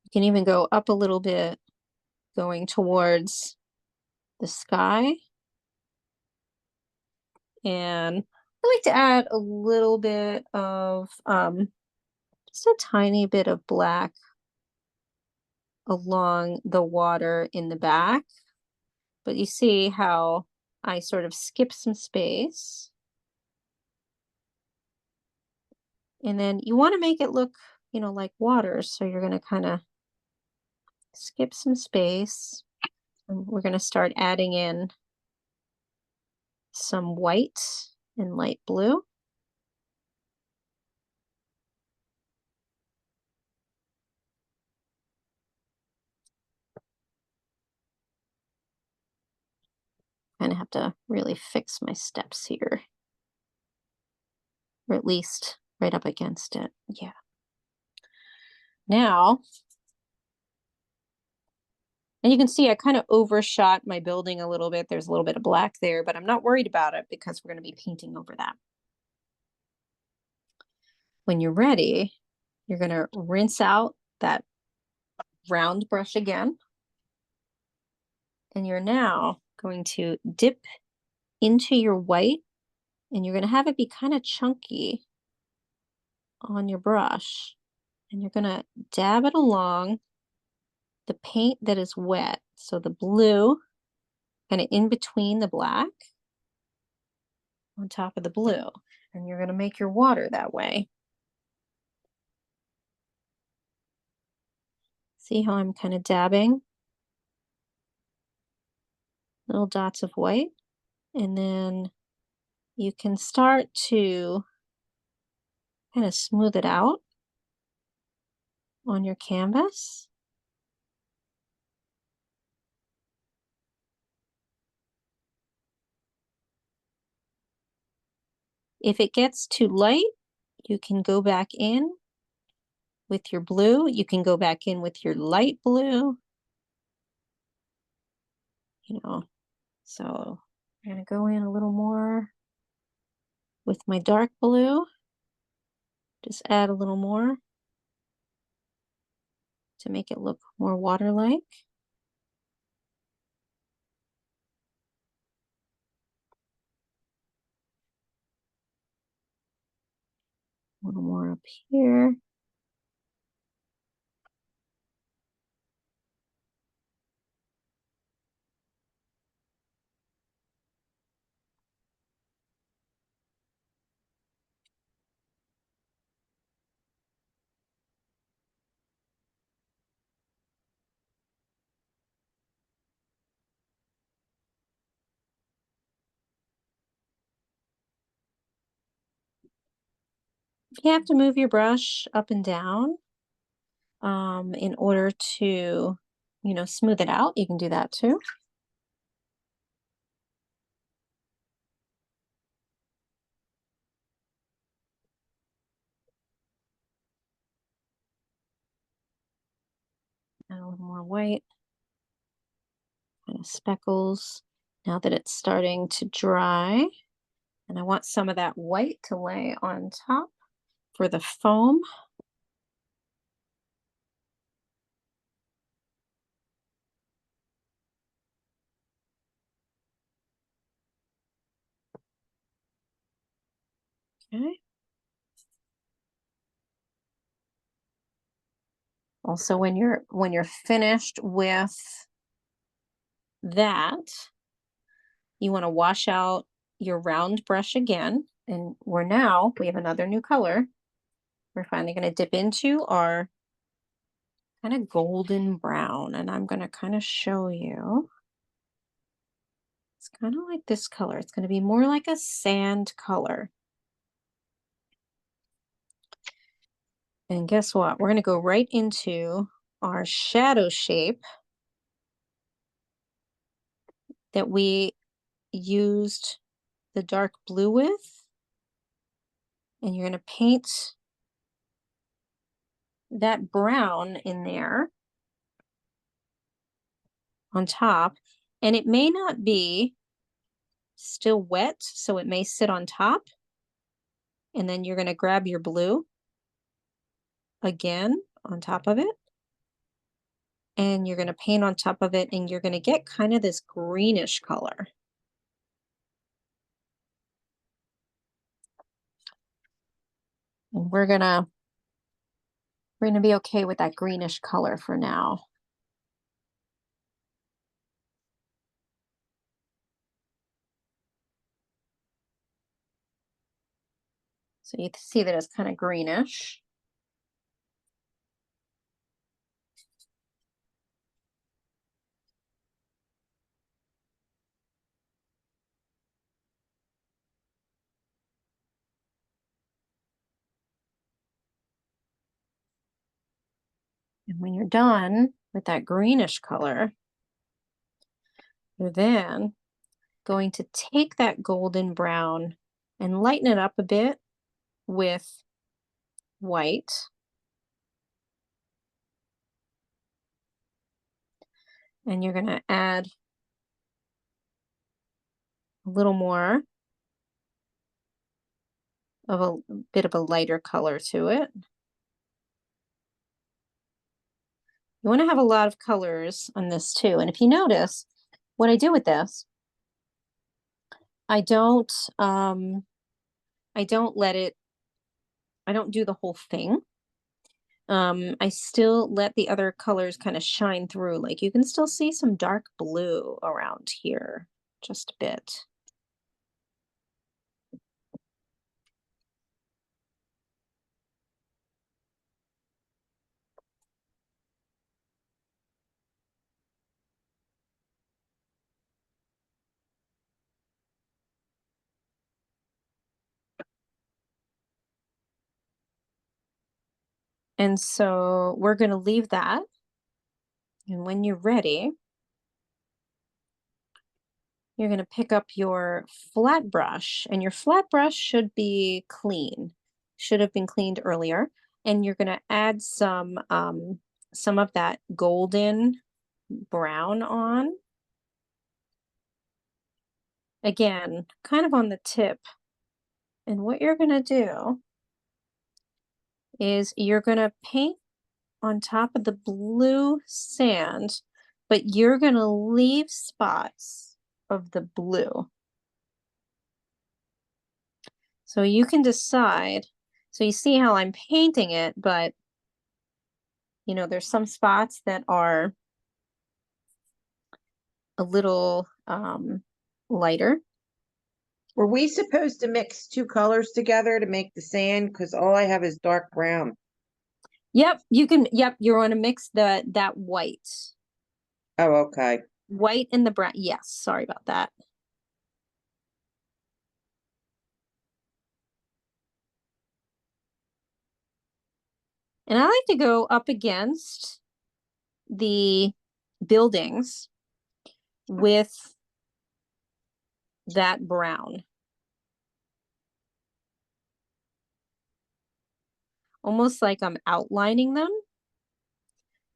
You can even go up a little bit, going towards the sky. And I like to add a little bit of, just a tiny bit of black along the water in the back. But you see how I sort of skip some space. And then you want to make it look, you know, like water. So you're going to kind of skip some space. And we're going to start adding in some white and light blue. Kind of have to really fix my steps here, or at least right up against it. Yeah. Now, and you can see I kind of overshot my building a little bit. There's a little bit of black there, but I'm not worried about it because we're going to be painting over that. When you're ready, you're going to rinse out that round brush again. And you're now going to dip into your white, and you're going to have it be kind of chunky on your brush. And you're going to dab it along the paint that is wet. So the blue kind of in between the black on top of the blue. And you're going to make your water that way. See how I'm kind of dabbing little dots of white? And then you can start to kind of smooth it out on your canvas. If it gets too light, you can go back in with your blue. You can go back in with your light blue. So I'm going to go in a little more with my dark blue. Just add a little more to make it look more water-like. A little more up here. If you have to move your brush up and down in order to, smooth it out, you can do that too. Add a little more white, kind of speckles. Now that it's starting to dry, and I want some of that white to lay on top for the foam. Okay. Also, when you're finished with that, you want to wash out your round brush again. And we have another new color. We're finally going to dip into our kind of golden brown. And I'm going to kind of show you. It's kind of like this color. It's going to be more like a sand color. And guess what? We're going to go right into our shadow shape that we used the dark blue with. And you're going to paint that brown in there on top. And it may not be still wet, so it may sit on top. And then you're going to grab your blue again on top of it. And you're going to paint on top of it, and you're going to get kind of this greenish color. And we're going to be okay with that greenish color for now. So you see that it's kind of greenish. And when you're done with that greenish color, you're then going to take that golden brown and lighten it up a bit with white. And you're going to add a little more of a bit of a lighter color to it. You want to have a lot of colors on this too. And if you notice, what I do with this, I don't um I don't let it I don't do the whole thing. I still let the other colors kind of shine through. Like you can still see some dark blue around here, just a bit. And so we're going to leave that. And when you're ready, you're going to pick up your flat brush, and your flat brush should be clean, should have been cleaned earlier. And you're going to add some of that golden brown on. Again, kind of on the tip. And what you're going to do is you're going to paint on top of the blue sand, but you're going to leave spots of the blue. So you can decide. So you see how I'm painting it, but you know, there's some spots that are a little lighter. Were we supposed to mix two colors together to make the sand? Because all I have is dark brown. Yep, you can, yep, you're going to mix that Oh, okay. white and the brown. Yes, sorry about that. And I like to go up against the buildings with that brown. Almost like I'm outlining them.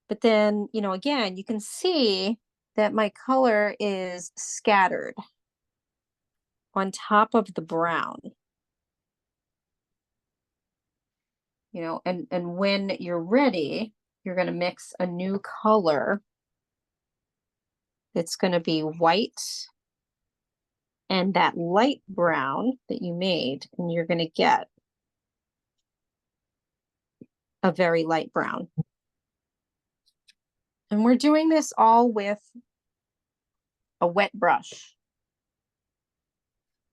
But then, you know, again, you can see that my color is scattered on top of the brown. You know, and when you're ready, you're going to mix a new color that's going to be white and that light brown that you made, and you're going to get a very light brown. And we're doing this all with a wet brush,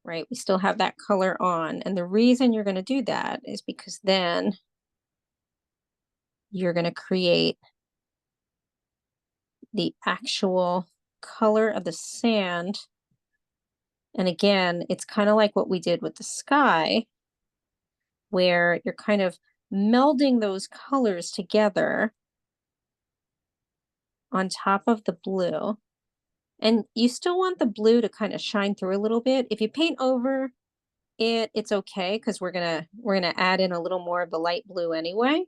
right? We still have that color on. And the reason you're going to do that is because then you're going to create the actual color of the sand. And again, it's kind of like what we did with the sky, where you're kind of melding those colors together on top of the blue. And you still want the blue to kind of shine through a little bit. If you paint over it, it's okay, because we're gonna add in a little more of the light blue anyway.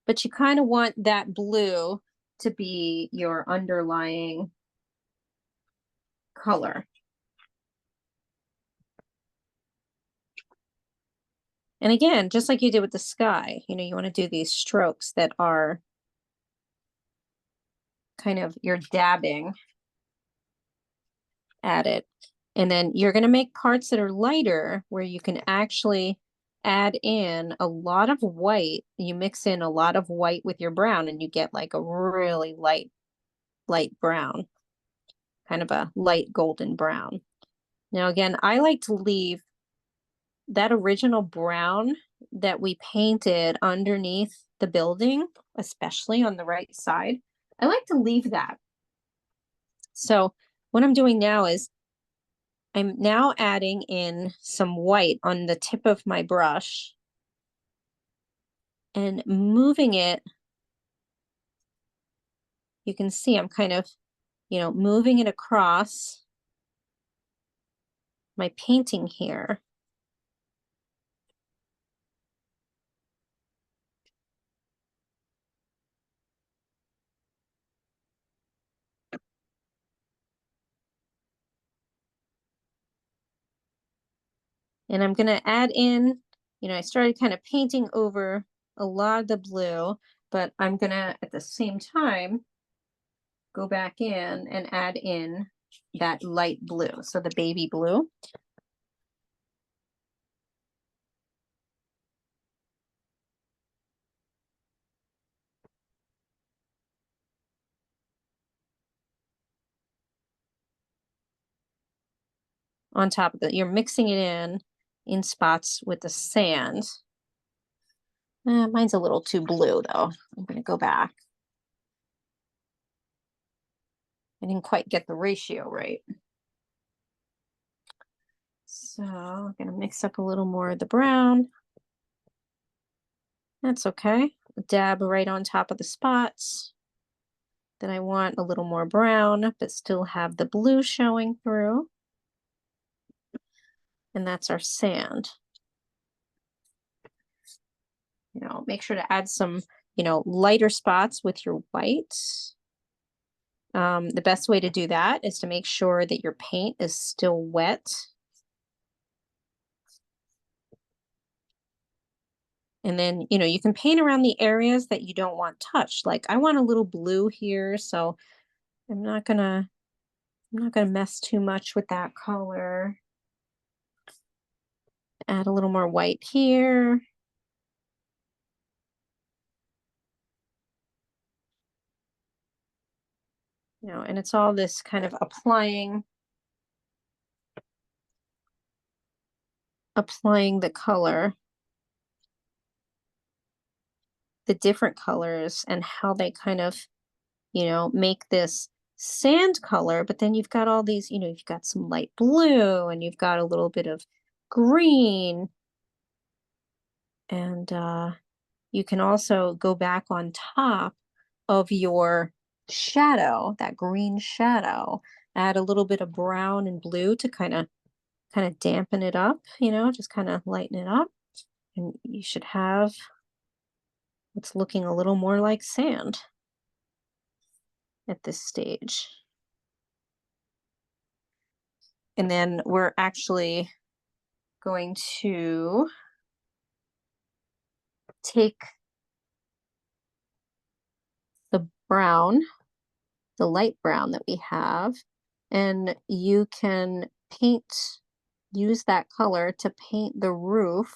But you kind of want that blue to be your underlying color. And again, just like you did with the sky, you know, you want to do these strokes that are kind of, you're dabbing at it. And then you're going to make parts that are lighter where you can actually add in a lot of white. You mix in a lot of white with your brown and you get like a really light brown, kind of a light golden brown. Now, again, I like to leave that original brown that we painted underneath the building, especially on the right side. I like to leave that. So what I'm doing now is I'm now adding in some white on the tip of my brush and moving it. You can see I'm kind of, you know, moving it across my painting here. And I'm going to add in I started kind of painting over a lot of the blue, but I'm gonna at the same time go back in and add in that light blue, so the baby blue. On top of that, you're mixing it in spots with the sand. Mine's a little too blue though. I'm gonna go back. I didn't quite get the ratio right. So I'm gonna mix up a little more of the brown. That's okay. Dab right on top of the spots. Then I want a little more brown, but still have the blue showing through. And that's our sand. Make sure to add some, lighter spots with your whites. The best way to do that is to make sure that your paint is still wet. And then, you can paint around the areas that you don't want touched. Like I want a little blue here, so I'm not gonna mess too much with that color. Add a little more white here. And it's all this kind of applying the color, the different colors, and how they kind of, make this sand color. But then you've got all these, you've got some light blue and you've got a little bit of green. And you can also go back on top of your shadow, that green shadow, add a little bit of brown and blue to kind of dampen it up, just kind of lighten it up. And you should have what's looking a little more like sand at this stage. And then we're actually going to take the brown, the light brown that we have, and you can use that color to paint the roof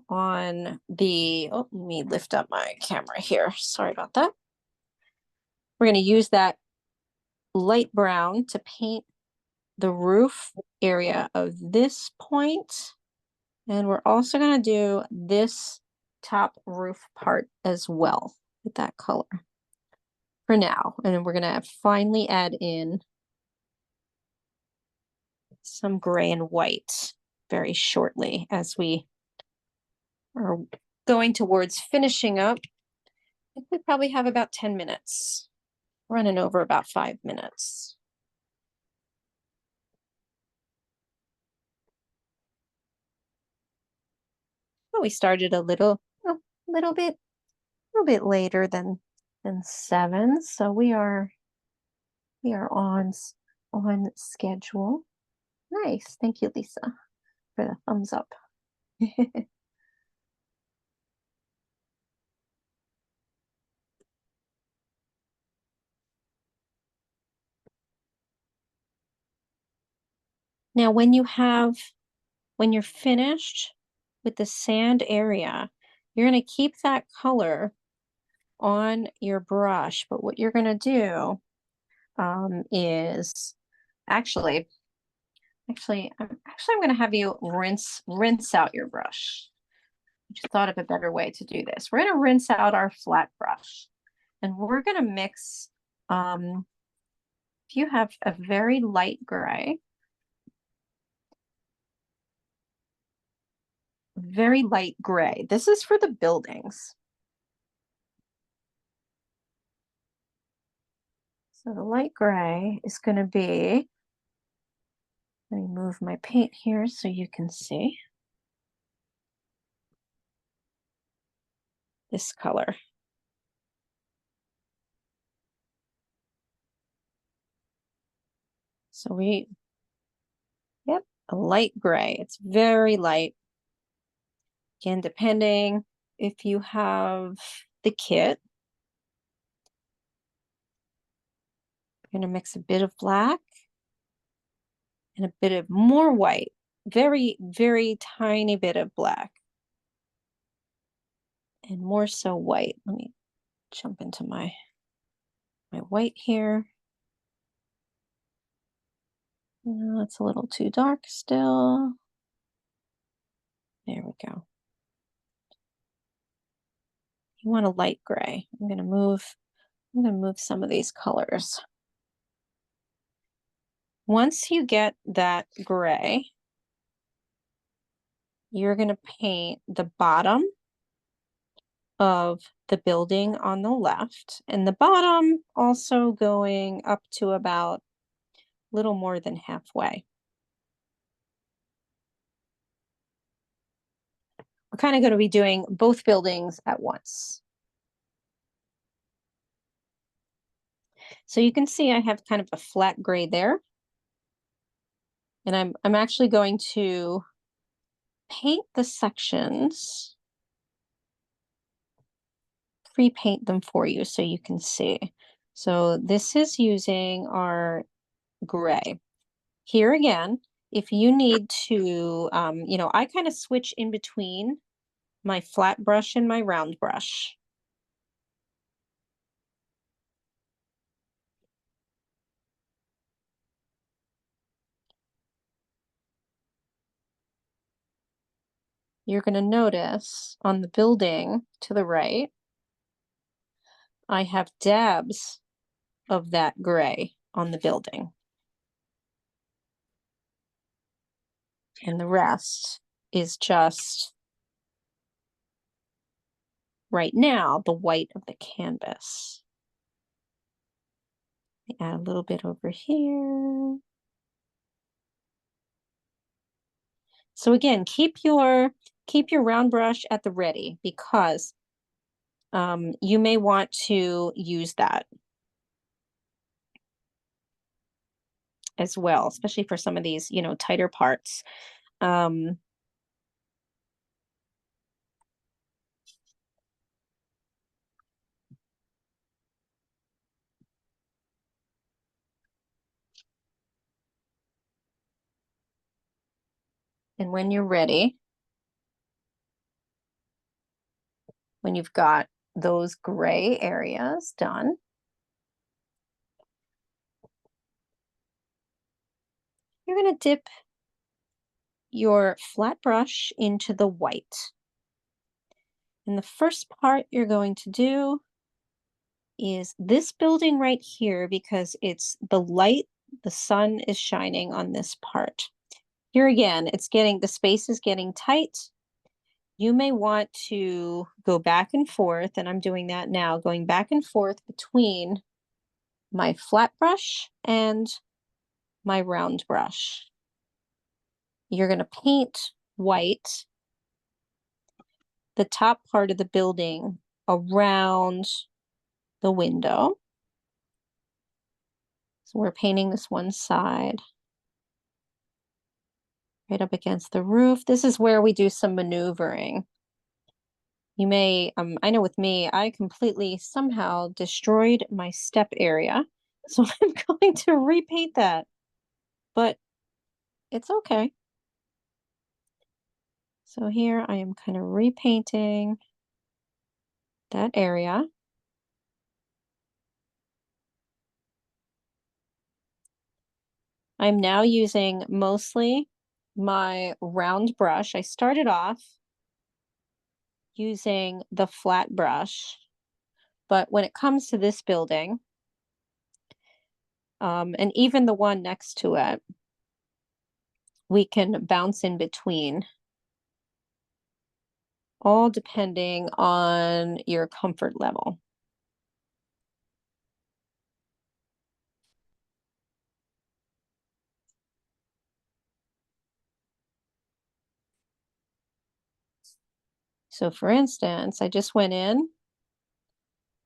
on the, oh, let me lift up my camera here. Sorry about that. We're going to use that light brown to paint the roof area of this point. And we're also going to do this top roof part as well with that color for now. And then we're going to finally add in some gray and white very shortly as we are going towards finishing up. I think we probably have about 10 minutes, running over about 5 minutes. Well, we started a little bit later than 7, so we are on schedule. Nice, thank you, Lisa, for the thumbs up. Now, when you're finished with the sand area, you're going to keep that color on your brush, but what you're going to do is actually I'm going to have you rinse out your brush. I just thought of a better way to do this. We're going to rinse out our flat brush, and we're going to mix, if you have a very light gray, this is for the buildings. So the light gray is going to be, let me move my paint here so you can see this color. So yep, a light gray. It's very light. Again, depending if you have the kit, you're going to mix a bit of black and a bit of more white, very, very tiny bit of black and more so white. Let me jump into my white here. It's a little too dark still. There we go. You want a light gray. I'm going to move some of these colors. Once you get that gray, you're going to paint the bottom of the building on the left, and the bottom also going up to about a little more than halfway. We're kind of going to be doing both buildings at once. So you can see I have kind of a flat gray there. And I'm actually going to paint the sections, pre-paint them for you so you can see. So this is using our gray. Here again, if you need to, I kind of switch in between my flat brush and my round brush. You're going to notice on the building to the right, I have dabs of that gray on the building. And the rest is just, right now, the white of the canvas. Add a little bit over here. So again, keep your round brush at the ready because you may want to use that as well, especially for some of these, tighter parts. And when you're ready, when you've got those gray areas done, you're going to dip your flat brush into the white. And the first part you're going to do is this building right here because it's the light, the sun is shining on this part. Here again, the space is getting tight. You may want to go back and forth, and I'm doing that now, going back and forth between my flat brush and my round brush. You're going to paint white the top part of the building around the window. So we're painting this one side right up against the roof. This is where we do some maneuvering. You may, I know with me, I completely somehow destroyed my step area. So I'm going to repaint that, but it's okay. So here I am kind of repainting that area. I'm now using mostly my round brush. I started off using the flat brush, but when it comes to this building, and even the one next to it, we can bounce in between, all depending on your comfort level. So for instance, I just went in,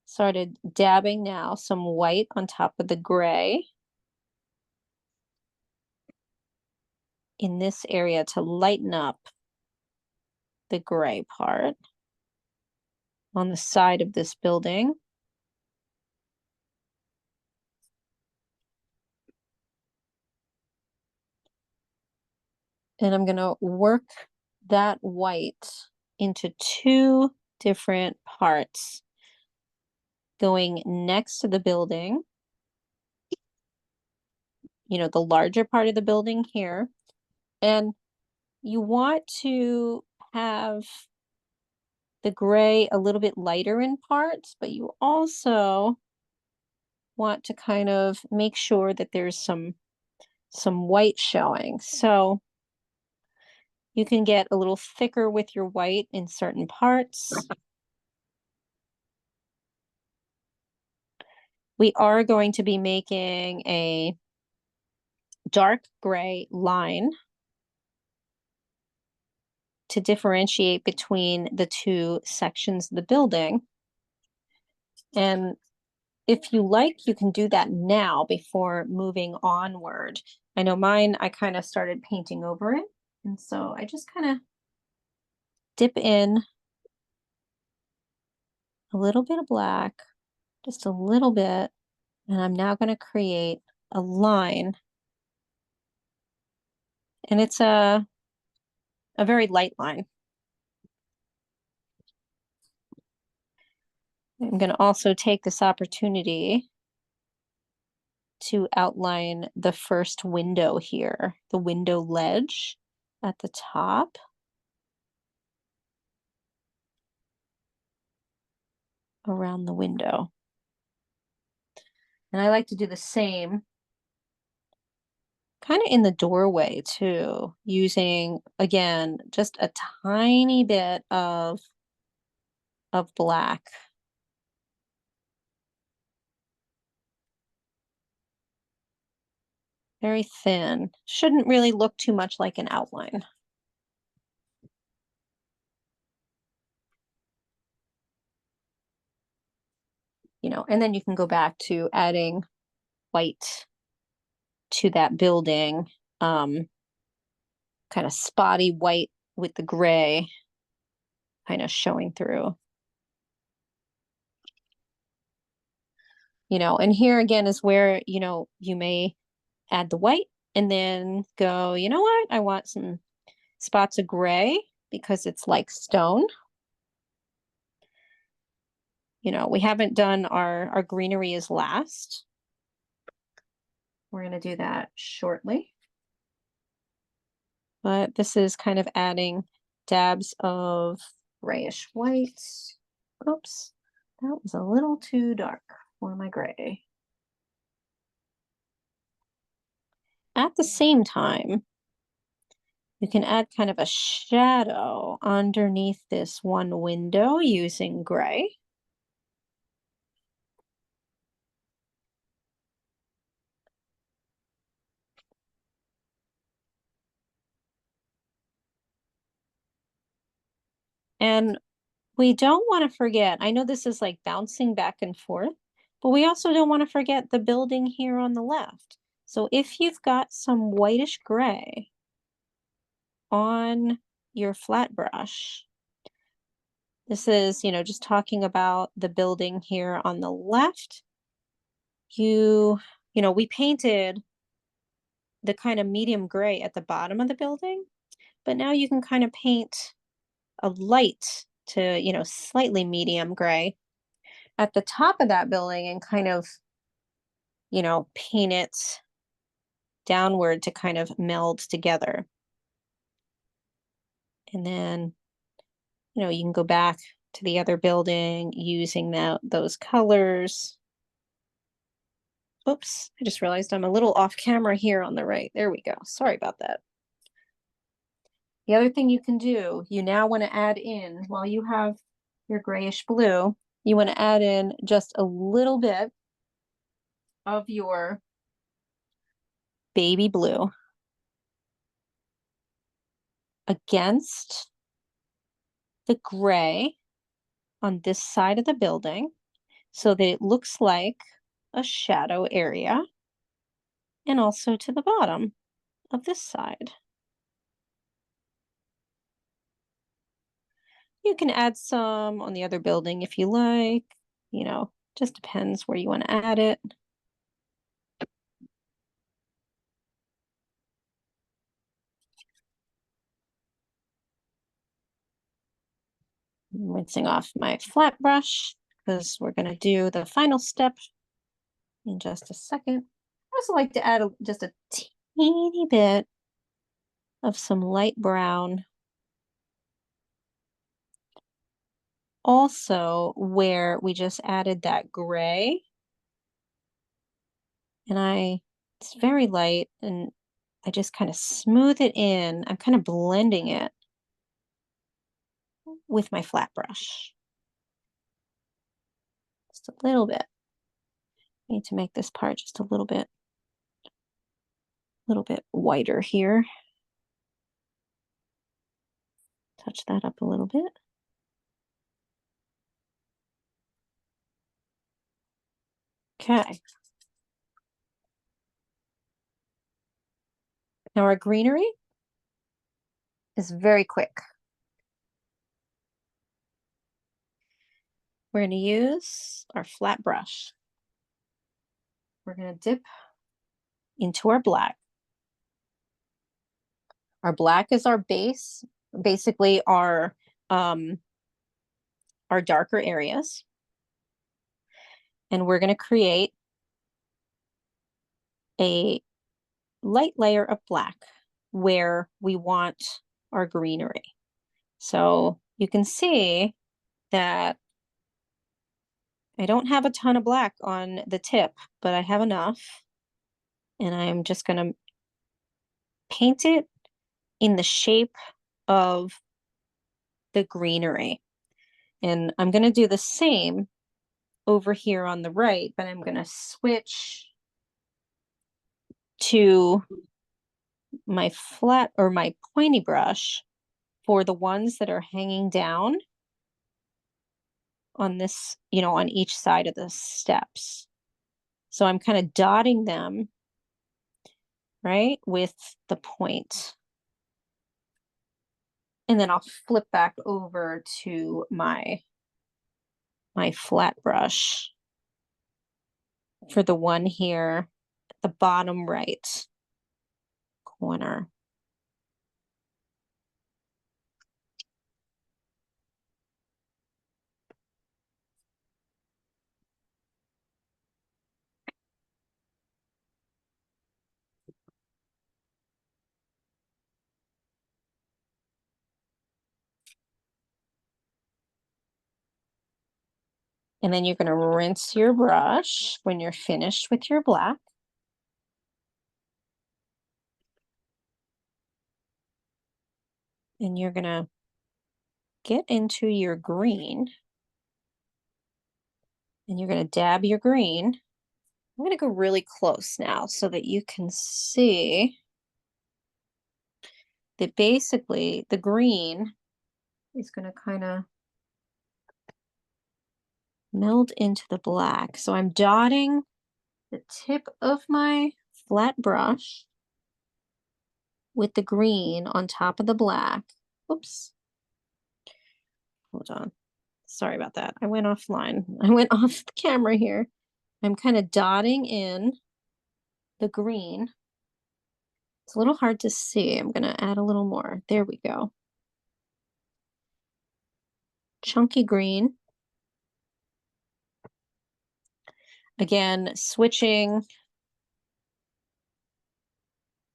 started dabbing now some white on top of the gray in this area to lighten up the gray part on the side of this building. And I'm going to work that white into two different parts going next to the building, the larger part of the building here. And you want to have the gray a little bit lighter in parts, but you also want to kind of make sure that there's some white showing. So you can get a little thicker with your white in certain parts. We are going to be making a dark gray line to differentiate between the two sections of the building. And if you like, you can do that now before moving onward. I know mine, I kind of started painting over it. And so I just kind of dip in a little bit of black, just a little bit. And I'm now going to create a line. And it's a very light line. I'm going to also take this opportunity to outline the first window here, the window ledge at the top. Around the window. And I like to do the same kind of in the doorway too, using, again, just a tiny bit of black. Very thin. Shouldn't really look too much like an outline. And then you can go back to adding white to that building, kind of spotty white with the gray kind of showing through. And here again is where, you may add the white and then go, you know what? I want some spots of gray because it's like stone. We haven't done our greenery is last. We're going to do that shortly. But this is kind of adding dabs of grayish white. Oops, that was a little too dark for my gray. At the same time, you can add kind of a shadow underneath this one window using gray. And we don't want to forget, I know this is like bouncing back and forth, but we also don't want to forget the building here on the left. So if you've got some whitish gray on your flat brush, this is, just talking about the building here on the left. We painted the kind of medium gray at the bottom of the building, but now you can kind of paint a light to, slightly medium gray at the top of that building and kind of, paint it downward to kind of meld together. And then, you can go back to the other building using those colors. Oops, I just realized I'm a little off camera here on the right. There we go. Sorry about that. The other thing you can do, you now want to add in, while you have your grayish blue, you want to add in just a little bit of your baby blue against the gray on this side of the building so that it looks like a shadow area, and also to the bottom of this side. You can add some on the other building if you like, just depends where you want to add it. I'm rinsing off my flat brush because we're going to do the final step in just a second. I also like to add just a teeny bit of some light brown. Also, where we just added that gray, and it's very light, and I just kind of smooth it in. I'm kind of blending it with my flat brush. Just a little bit. Need to make this part just a little bit whiter here. Touch that up a little bit. Okay. Now our greenery is very quick. We're going to use our flat brush. We're going to dip into our black. Our black is our base, basically our darker areas. And we're going to create a light layer of black where we want our greenery. So you can see that I don't have a ton of black on the tip, but I have enough. And I'm just going to paint it in the shape of the greenery. And I'm going to do the same over here on the right, but I'm going to switch to my flat or my pointy brush for the ones that are hanging down on this, on each side of the steps. So I'm kind of dotting them, right, with the point. And then I'll flip back over to my flat brush for the one here at the bottom right corner. And then you're going to rinse your brush when you're finished with your black. And you're going to get into your green. And you're going to dab your green. I'm going to go really close now so that you can see that basically the green is going to kind of meld into the black. So I'm dotting the tip of my flat brush with the green on top of the black. Oops. Hold on. Sorry about that. I went offline. I went off the camera here. I'm kind of dotting in the green. It's a little hard to see. I'm going to add a little more. There we go. Chunky green. Again, switching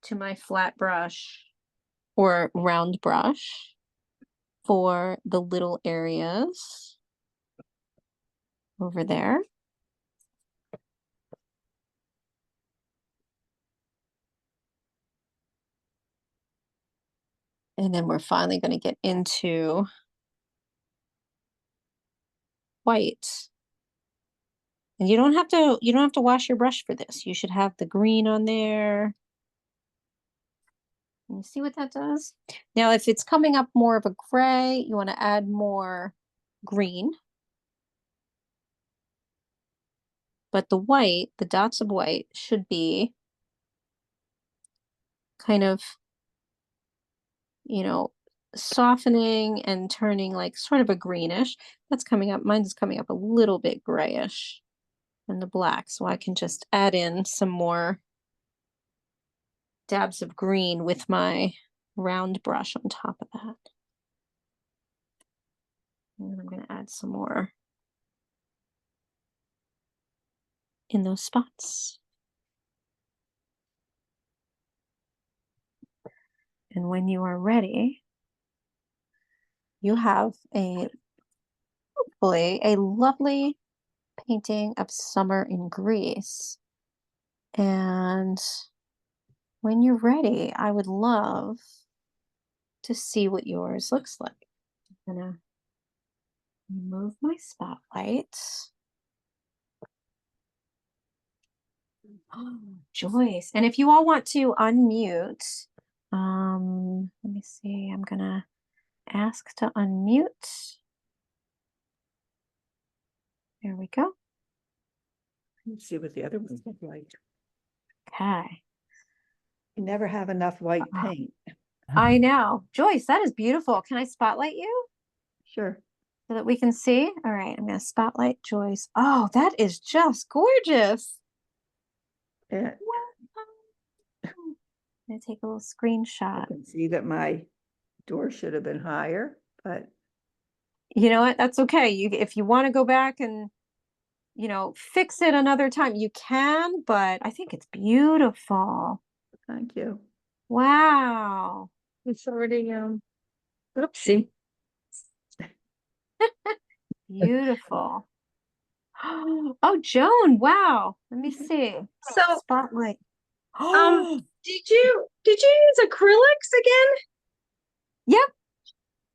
to my flat brush or round brush for the little areas over there. And then we're finally going to get into white. And you don't have to wash your brush for this. You should have the green on there. You see what that does? Now, if it's coming up more of a gray, you want to add more green. But the white, the dots of white, should be kind of, softening and turning like sort of a greenish. That's coming up. Mine is coming up a little bit grayish in the black. So I can just add in some more dabs of green with my round brush on top of that. And I'm going to add some more in those spots. And when you are ready, you have hopefully a lovely painting of summer in Greece. And when you're ready, I would love to see what yours looks like. I'm gonna remove my spotlight. Oh, Joyce. And if you all want to unmute, let me see, I'm gonna ask to unmute. There we go. Let's see what the other ones look like. Okay. You never have enough white paint. I know. Joyce, that is beautiful. Can I spotlight you Sure. so that we can see? All right, I'm going to spotlight Joyce. Oh, that is just gorgeous. Yeah, I'm going to take a little screenshot. I can see that my door should have been higher, but You know what? That's okay. If you want to go back and, fix it another time, you can, but I think it's beautiful. thank you. Wow. It's already, oopsie. Beautiful. Oh, Joan, wow. Let me see. So, Spotlight. did you use acrylics again? Yep.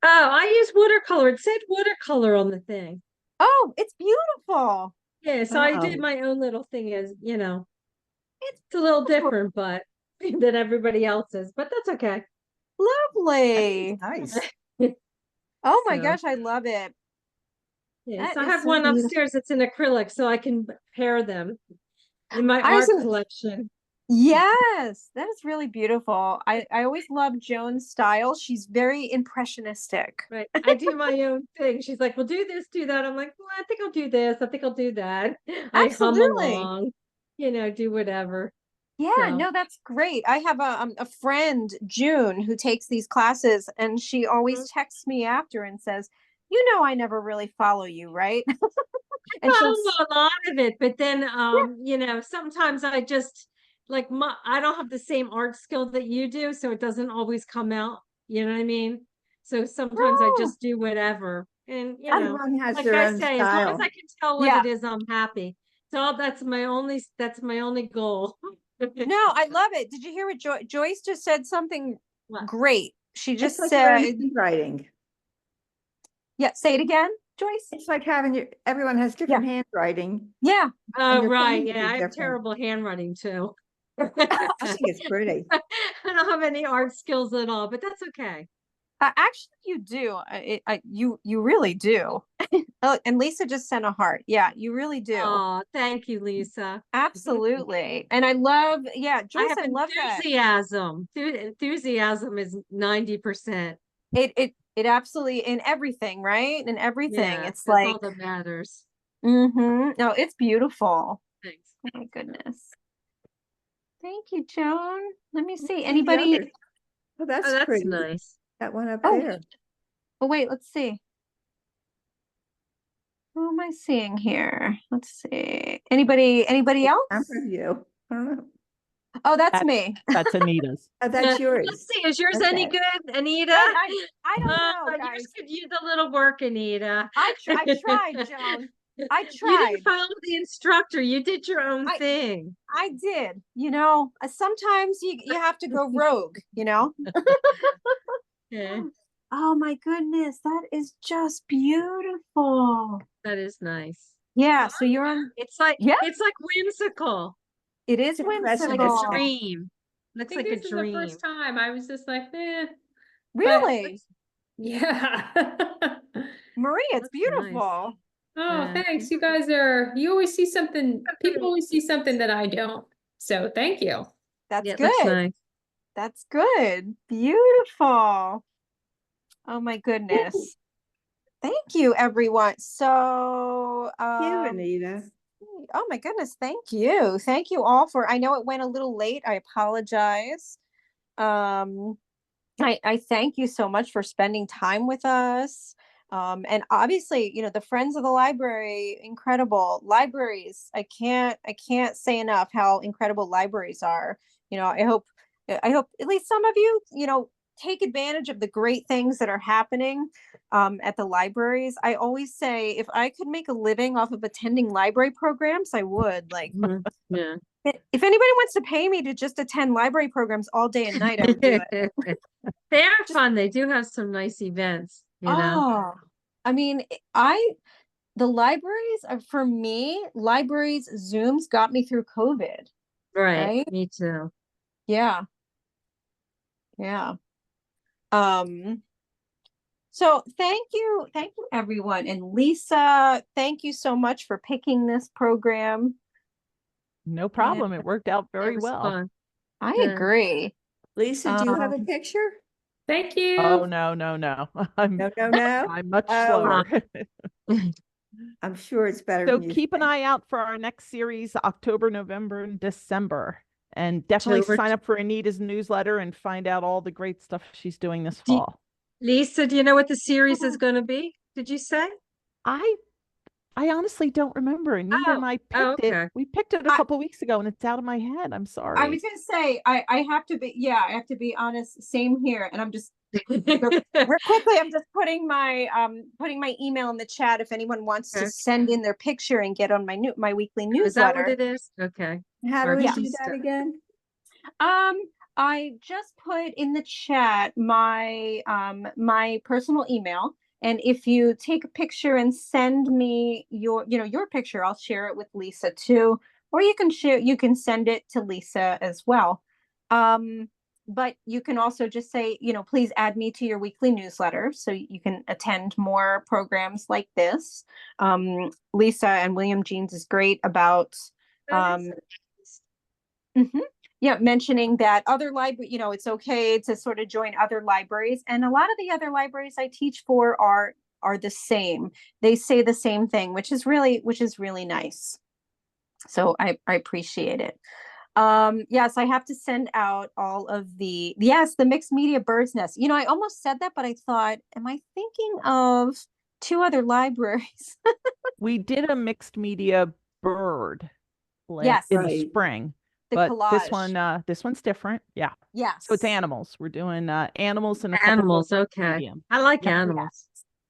Oh, I used watercolor. It said watercolor on the thing. Oh, it's beautiful. Yeah, so I did Wow. my own little thing as, it's a little different, but than everybody else's, but that's okay. Lovely. Nice. Oh my So, gosh, I love it. yeah, That so I is have so one beautiful. upstairs that's in acrylic, so I can pair them in my I was art in- collection. Yes, that is really beautiful. I always love Joan's style. She's very impressionistic. Right. I do my own thing. She's like, well, do this, do that. I'm like, well, I think I'll do this. I think I'll do that. I hum Absolutely. along, do whatever. Yeah, So, no, that's great. I have a friend, June, who takes these classes, and she always Mhm. texts me after and says, I never really follow you, right? And she'll, follow a lot of it, but then, yeah, sometimes I just like I don't have the same art skill that you do, so it doesn't always come out. You know what I mean? So sometimes I oh, just do whatever, and Everyone has like their I own say, as long as style. I can tell what yeah. it is, I'm happy. So that's my only goal. No, I love it. Did you hear what Joyce just said? Something What? great. She It's just like your own said, handwriting. yeah, say it again, Joyce. It's like everyone has Yeah. different handwriting Yeah. and Oh, your right. paintings Yeah, are I have different. terrible handwriting too. I think it's pretty. I don't have any art skills at all, but that's okay. Actually, you do. You really do. Oh, and Lisa just sent a heart. Yeah, you really do. Oh, thank you, Lisa. Absolutely. And I love, yeah, I Joyce, have I love that. enthusiasm. Enthusiasm is 90%. It absolutely in everything, right? In everything. Yeah, It's that's all like, that matters. no, it's beautiful. Thanks. Oh my goodness. Thank you, Joan. Let me see. See the Anybody? others. Oh, Oh, that's that's pretty. nice. That one up Oh, there. oh wait, let's see. Who am I seeing here? Let's see. Anybody else? I'm from you. I don't know. Oh, that's That's me. that's Anita's. Oh, that's Let's yours. see, is yours any Okay. good, Anita? I don't know, Yours guys. could use a little work, Anita. I tried, Joan. I You didn't tried. follow the instructor. You did your own I thing. I did. Sometimes you have to go rogue, Yeah, Oh my goodness, that is just beautiful. that is nice. Yeah, so you're on. It's like Yeah, whimsical. it is It's Like a whimsical. impressionistic. dream. I Looks think like a this is the dream. first time I was just like, but Really? yeah. Maria, it's Looks nice. beautiful. Oh, Yeah. thanks. You always see something, people always see something that I don't. So thank you. That's Yeah, it looks good. nice. That's good. Beautiful. Oh my goodness. Thank you, everyone. So, You, Anita. oh my goodness, thank you. Thank you all for, I know it went a little late. I apologize. Um, I thank you so much for spending time with us. And obviously, the Friends of the Library, incredible libraries. I can't say enough how incredible libraries are. I hope at least some of you, take advantage of the great things that are happening at the libraries. I always say if I could make a living off of attending library programs, I would. Like, Yeah. if anybody wants to pay me to just attend library programs all day and night, I would do it. They are fun. They do have some nice events, Oh, I mean, the libraries are, for me, libraries Zooms got me through COVID, Right. right? Me too. Yeah. Yeah. Um, so thank you everyone. And Lisa, thank you so much for picking this program. No problem. It worked out It very was well. fun. I Yeah. agree. Lisa, do you have a Um, picture? Thank you. Oh, no. I'm No, no, no. I'm much Oh, slower. I'm sure it's better So than you keep an think. eye out for our next series, October, November, and December. And definitely October. sign up for Anita's newsletter and find out all the great stuff she's doing this Do you- fall. Lisa, do you know what the series is going to be? Did you say? I honestly don't remember. Anita and I Oh, picked it. okay. We picked it a I- couple weeks ago and it's out of my head. I'm I sorry. was gonna say I have to be, yeah, I have to be honest, same here. And I'm just real quickly, I'm just putting my email in the chat if anyone wants to Okay. send in their picture and get on my weekly Is that what newsletter. it is? Okay. How do we do Artista. that again? I just put in the chat my personal email, and if you take a picture and send me your picture, I'll share it with Lisa too, or you can send it to Lisa as well. But you can also just say, please add me to your weekly newsletter so you can attend more programs like this. Lisa and William Jeans is great about mhm. Yeah, mentioning that other library, it's okay to sort of join other libraries. And a lot of the other libraries I teach for are the same. They say the same thing, which is really nice. So I appreciate it. Yes, I have to send out all of the mixed media bird's nest. I almost said that, but I thought, am I thinking of two other libraries? We did a mixed media bird Yes, in the Right. spring, the but collage. this one's different. Yeah. Yes. So it's animals. We're doing animals and a couple Animals. more Okay. medium. I like Yeah. animals.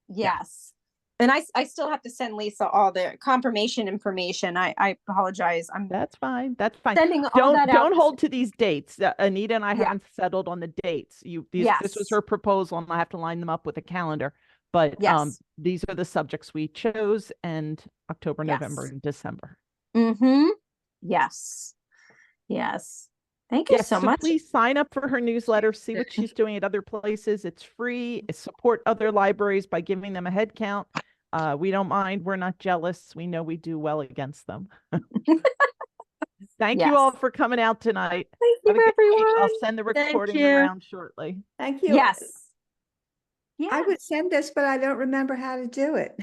Yes. And I still have to send Lisa all the confirmation information. I apologize. I'm That's fine. That's fine. sending all that out. Don't hold to these dates. Anita and I Yeah. haven't settled on the dates. This was Yes. her proposal, and I have to line them up with a calendar. But Yes. these are the subjects we chose, and October, November, Yes. and December. Mm-hmm. Yes. Yes. Thank you Yes, so so much. please sign up for her newsletter, see what she's doing at other places. It's free. Support other libraries by giving them a head count. We don't mind. We're not jealous. We know we do well against them. Thank you all Yes. for coming out tonight. Thank Have you, a good night. I'll everyone. send the Thank recording you. around shortly. Thank you. Yes. I would Yes. send this, but I don't remember how to do it.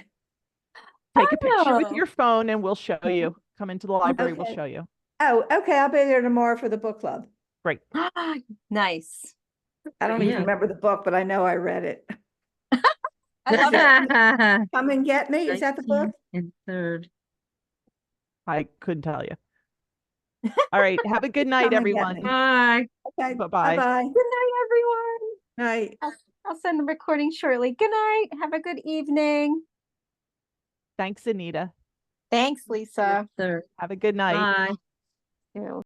Take a picture with Oh. your phone and we'll show you. Come into the library, we'll Okay. show you. Oh, okay. I'll be there tomorrow for the book club. Great. Nice. I don't even Yeah. remember the book, but I know I read it. I love it. Come and get me. Is that the book? 19th and 3rd. I couldn't tell you. All right. Have a good night, Come and get everyone. me. Bye. Okay. Bye-bye. Bye-bye. Good night, everyone. Night. I'll send the recording shortly. Good night. Have a good evening. Thanks, Anita. Thanks, Lisa. 3rd. Have a good night. Bye. You.